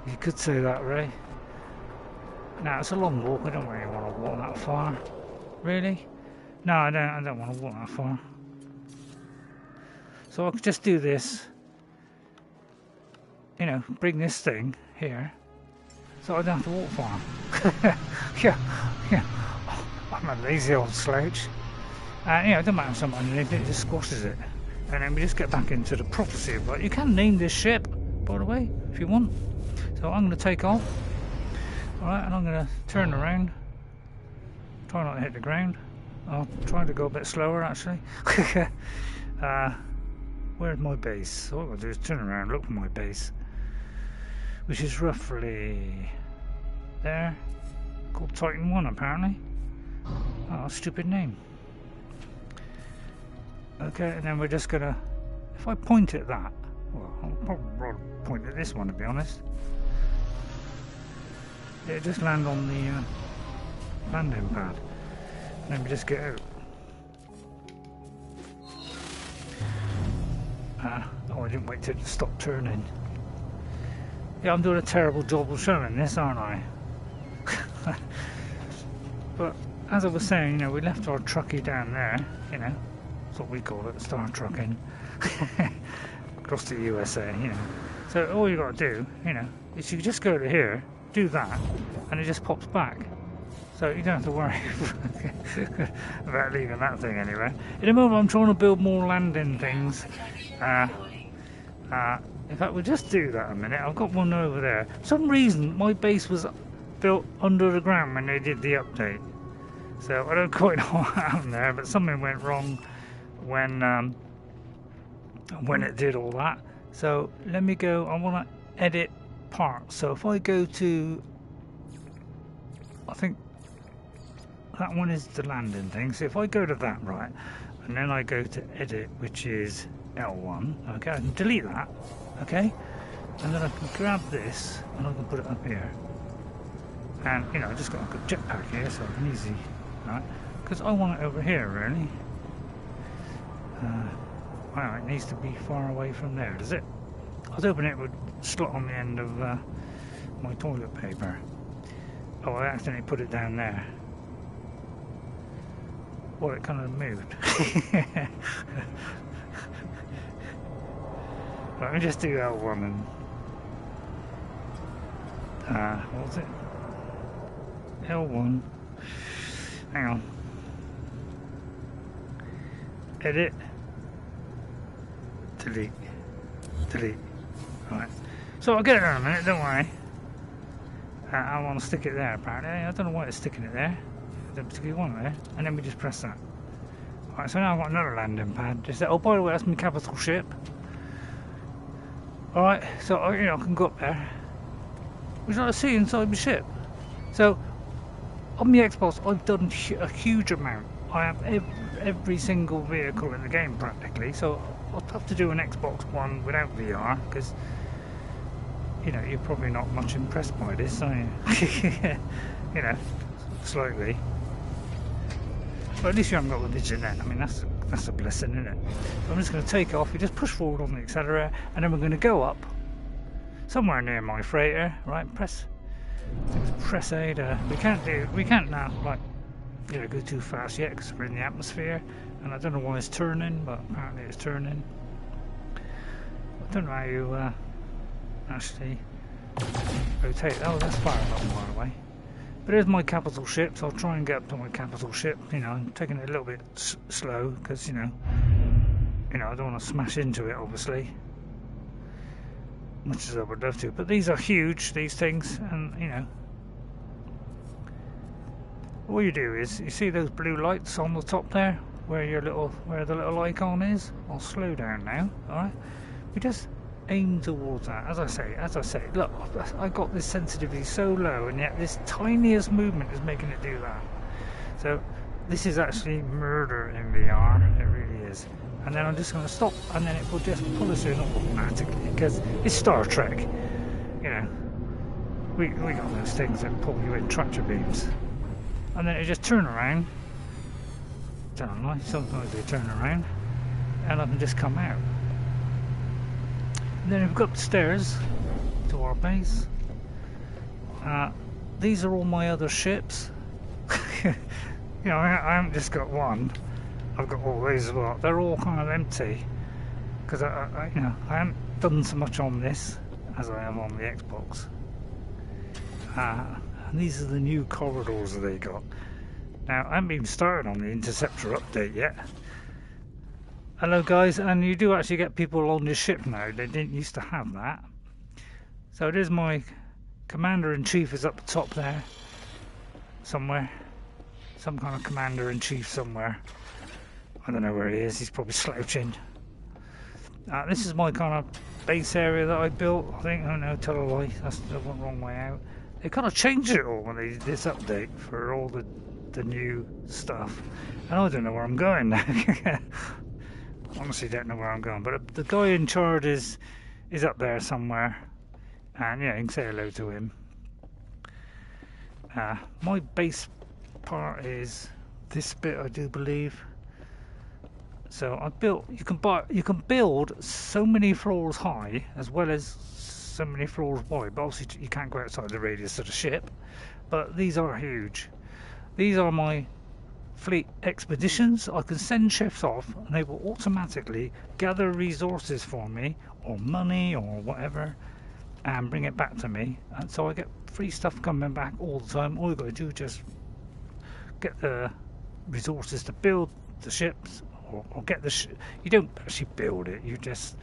You could say that, Ray. Now it's a long walk. I don't really want to walk that far. Really? No, I don't want to walk that far. So I could just do this. You know, bring this thing here, so I don't have to walk far. yeah. Oh, I'm a lazy old slouch. And you know, it doesn't matter something underneath it, just squashes it. And then we just get back into the prophecy of like, you can name this ship, by the way, if you want. So I'm going to take off. Alright, and I'm going to turn around, try not to hit the ground. I'll try to go a bit slower actually. Where's my base? So what I'll do is turn around, look for my base, which is roughly there, called Titan 1 apparently. Oh, stupid name. Okay, and then we're just going to, if I point at that, well, I'll probably point at this one to be honest. It just land on the landing pad, and then we just get out. Oh, I didn't wait till it stopped turning. Yeah, I'm doing a terrible job of showing this, aren't I? But as I was saying, you know, we left our truckie down there. You know, that's what we call it, star trucking, across the USA. You know, so all you got to do, you know, is you just go to here. Do that, and it just pops back, so you don't have to worry about leaving that thing anyway. In the moment I'm trying to build more landing things. In fact, we'll just do that a minute. I've got one over there. For some reason my base was built under the ground when they did the update, so I don't quite know what happened there, but something went wrong when it did all that. So let me go. I want to edit parts. So if I go to, I think that one is the landing thing. So if I go to that, right, and then I go to edit, which is L1, okay, I can delete that, okay, and then I can grab this and I can put it up here. And you know, I just got a good jetpack here, so I can easily, right, because I want it over here really. Wow, it needs to be far away from there, does it? I was hoping it would slot on the end of my toilet paper. Oh, I accidentally put it down there. Well, it kind of moved. Let me just do L1 and... what was it? L1. Hang on. Edit. Delete. Delete. Right. So I'll get it in a minute, don't worry. I want to stick it there apparently. I don't know why it's sticking it there. I don't particularly want it there. And then we just press that. Alright, so now I've got another landing pad. Just oh, by the way, that's my capital ship. Alright, so you know, I can go up there. Would you like to see inside my ship? So, on the Xbox, I've done a huge amount. I have every single vehicle in the game practically. So, I'll have to do an Xbox One without VR, because, you know, you're probably not much impressed by this, are you? You know, slightly. But at least you haven't got the digit then. I mean, that's a blessing, isn't it? So I'm just going to take off. You just push forward on the accelerator, and then we're going to go up somewhere near my freighter. Right? Press A. We can't now, like, you know, go too fast yet because we're in the atmosphere, and I don't know why it's turning, but apparently it's turning. I don't know how you actually rotate. Oh, that's far away. But here's my capital ship, so I'll try and get up to my capital ship. You know, I'm taking it a little bit slow because you know, I don't want to smash into it, obviously, much as I would love to. But these are huge, these things, and you know, all you do is you see those blue lights on the top there, where the little icon is. I'll slow down now. All right, we just aim towards that. As I say, look, I got this sensitivity so low, and yet this tiniest movement is making it do that. So this is actually murder in VR. It really is. And then I'm just going to stop, and then it will just pull us in automatically because it's Star Trek. You know, we got those things that pull you in, tractor beams, and then it just turn around. Don't know, sometimes they turn around, and I can just come out. And then we've got the stairs to our base. These are all my other ships. You know, I haven't just got one. I've got all these as well. They're all kind of empty because I haven't done so much on this as I have on the Xbox. And these are the new corridors that they got. Now I haven't even started on the Interceptor update yet. Hello guys, and you do actually get people on your ship now. They didn't used to have that. So it is my Commander-in-Chief is up the top there. Somewhere. Some kind of Commander-in-Chief somewhere. I don't know where he is, he's probably slouching. This is my kind of base area that I built, I think. Oh no, tell a lie, that's the wrong way out. They kind of changed it all when they did this update for all the new stuff. And I don't know where I'm going now. Honestly don't know where I'm going, but the guy in charge is up there somewhere, and yeah, you can say hello to him. My base part is this bit, I do believe. So I built. You can build so many floors high as well as so many floors wide, but obviously you can't go outside the radius of the ship. But these are huge. These are my fleet expeditions. I can send ships off and they will automatically gather resources for me, or money or whatever, and bring it back to me, and so I get free stuff coming back all the time. All you got to do is just get the resources to build the ships, or get the you don't actually build it, you just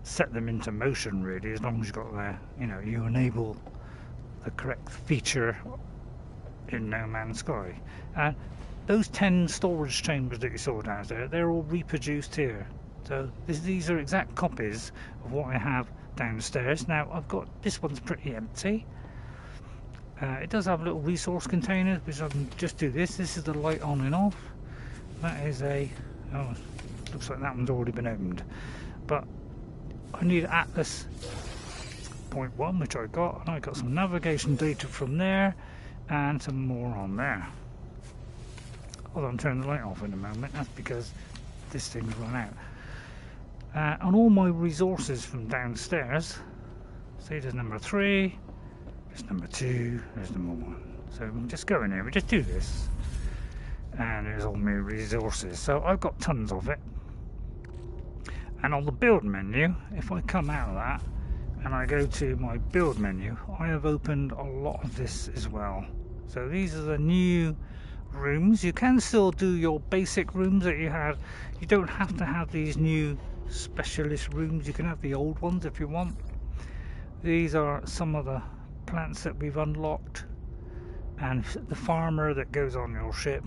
set them into motion really, as long as you've got the, you enable the correct feature in No Man's Sky. And those 10 storage chambers that you saw down there, they're all reproduced here. So these are exact copies of what I have downstairs. Now I've got, this one's pretty empty. It does have little resource containers, which I can just do this. This is the light on and off. That is a, oh, looks like that one's already been opened. But I need Atlas 0.1, which I got, and I got some navigation data from there, and some more on there. Hold on, turn the light off in a moment. That's because this thing's run out. On all my resources from downstairs, see, there's number 3, there's number 2, there's number 1. So we can just go in here, we just do this, and there's all my resources. So I've got tons of it. And on the build menu, if I come out of that and I go to my build menu, I have opened a lot of this as well. So these are the new rooms. You can still do your basic rooms that you had. You don't have to have these new specialist rooms. You can have the old ones if you want. These are some of the plants that we've unlocked, and the farmer that goes on your ship,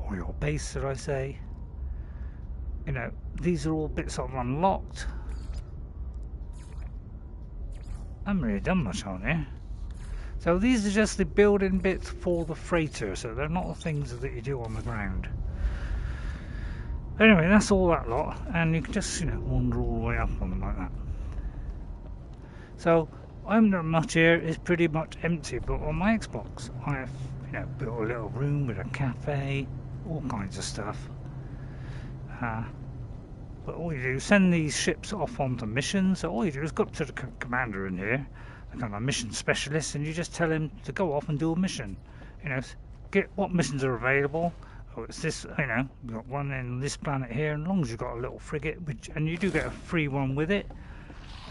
or your base, should I say. You know, these are all bits I've unlocked. I haven't really done much on here. So these are just the building bits for the freighter, so they're not the things that you do on the ground. Anyway, that's all that lot, and you can just, you know, wander all the way up on them like that. So I haven't done much here. It's pretty much empty, but on my Xbox I've, you know, built a little room with a cafe, all kinds of stuff. But all you do is send these ships off onto missions. So all you do is go up to the commander in here, the kind of mission specialist, and you just tell him to go off and do a mission. You know, get what missions are available. Oh, it's this, you know, we've got one in this planet here, and as long as you've got a little frigate, which, and you do get a free one with it,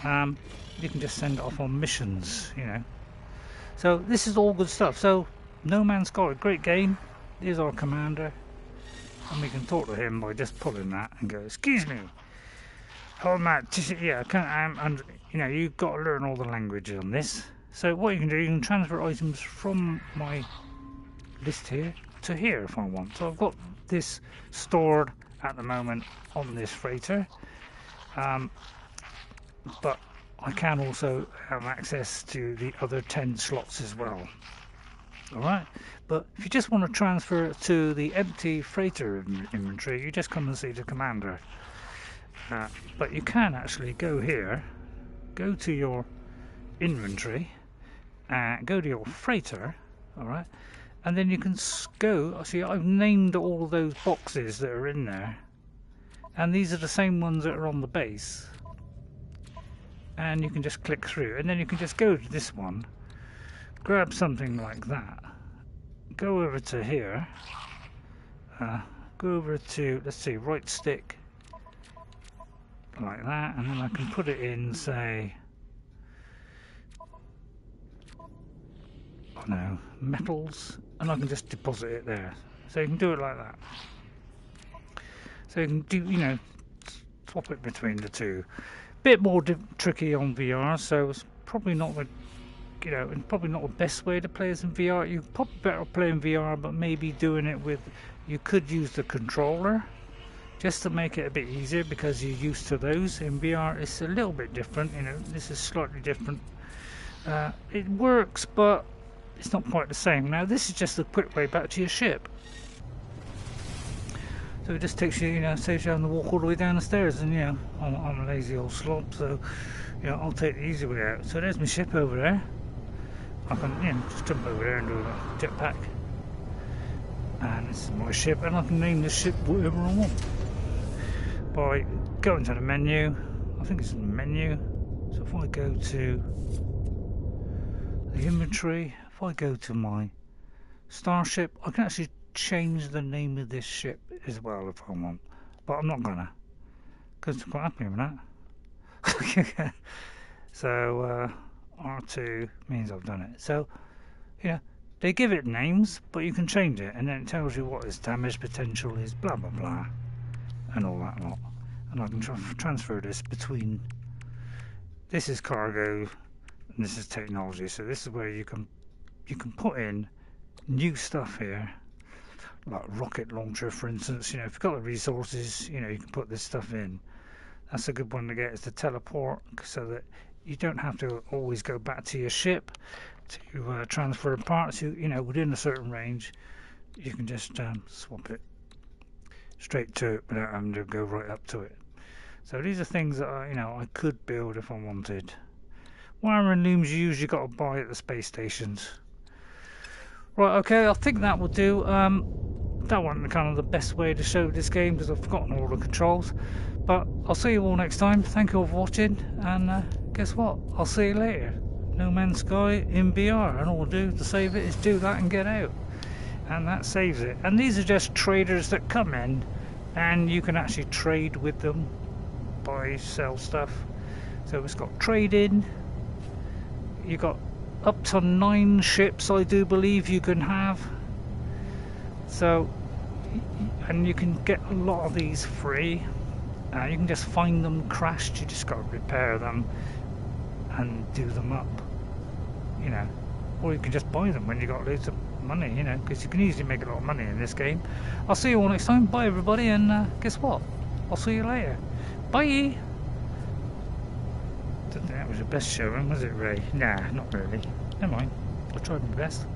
you can just send it off on missions, you know. So this is all good stuff. So No Man's Sky, great game. Here's our commander, and we can talk to him by just pulling that and go, excuse me, hold my, yeah, and you know, you've got to learn all the languages on this. So what you can do, you can transfer items from my list here to here if I want. So I've got this stored at the moment on this freighter, but I can also have access to the other 10 slots as well. Alright, but if you just want to transfer it to the empty freighter inventory, you just come and see the commander. But you can actually go here, go to your inventory, go to your freighter, alright, and then you can go, see, I've named all those boxes that are in there, and these are the same ones that are on the base, and you can just click through, and then you can just go to this one, grab something like that, go over to here, go over to, let's see, right stick, like that, and then I can put it in, say, I don't know, metals, and I can just deposit it there. So you can do it like that. So you can do, you know, swap it between the two. Bit more tricky on VR, so it's probably not the, you know, and probably not the best way to play as in VR. You're probably better playing VR, but maybe doing it with, you could use the controller just to make it a bit easier, because you're used to those. In VR it's a little bit different, you know, this is slightly different. It works, but it's not quite the same. Now this is just a quick way back to your ship. So it just takes you, you know, saves you having to walk all the way down the stairs, and you know, I'm a lazy old slob, so you know, I'll take the easy way out. So there's my ship over there. I can, you know, just jump over there and do a jetpack. And this is my ship, and I can name this ship whatever I want by going to the menu. I think it's in the menu. So if I go to the inventory, if I go to my starship, I can actually change the name of this ship as well if I want, but I'm not gonna, because I'm quite happy with that. So R2 means I've done it. So you know, they give it names, but you can change it, and then it tells you what its damage potential is, blah blah blah, and all that lot. And I can transfer this between, this is cargo and this is technology. So this is where you can put in new stuff here, like rocket launcher, for instance. You know, if you've got the resources, you know, you can put this stuff in. That's a good one to get, is to teleport, so that you don't have to always go back to your ship to transfer parts. You know, within a certain range, you can just swap it straight to it without having to go right up to it. So these are things that you know, I could build if I wanted. Wiring looms you usually got to buy at the space stations. Right, okay, I think that will do. That wasn't kind of the best way to show this game because I've forgotten all the controls. But I'll see you all next time. Thank you all for watching, and guess what? I'll see you later. No Man's Sky in VR, and all I'll do to save it is do that and get out. And that saves it. And these are just traders that come in, and you can actually trade with them, buy, sell stuff. So it's got trading. You got up to 9 ships, I do believe you can have. So, and you can get a lot of these free. You can just find them crashed. You just got to repair them and do them up, you know. Or you can just buy them when you got loads of money, you know, because you can easily make a lot of money in this game. I'll see you all next time. Bye everybody, and guess what? I'll see you later. Bye. Didn't think that was the best showing, was it, Ray? Nah, not really. Never mind. I tried my best.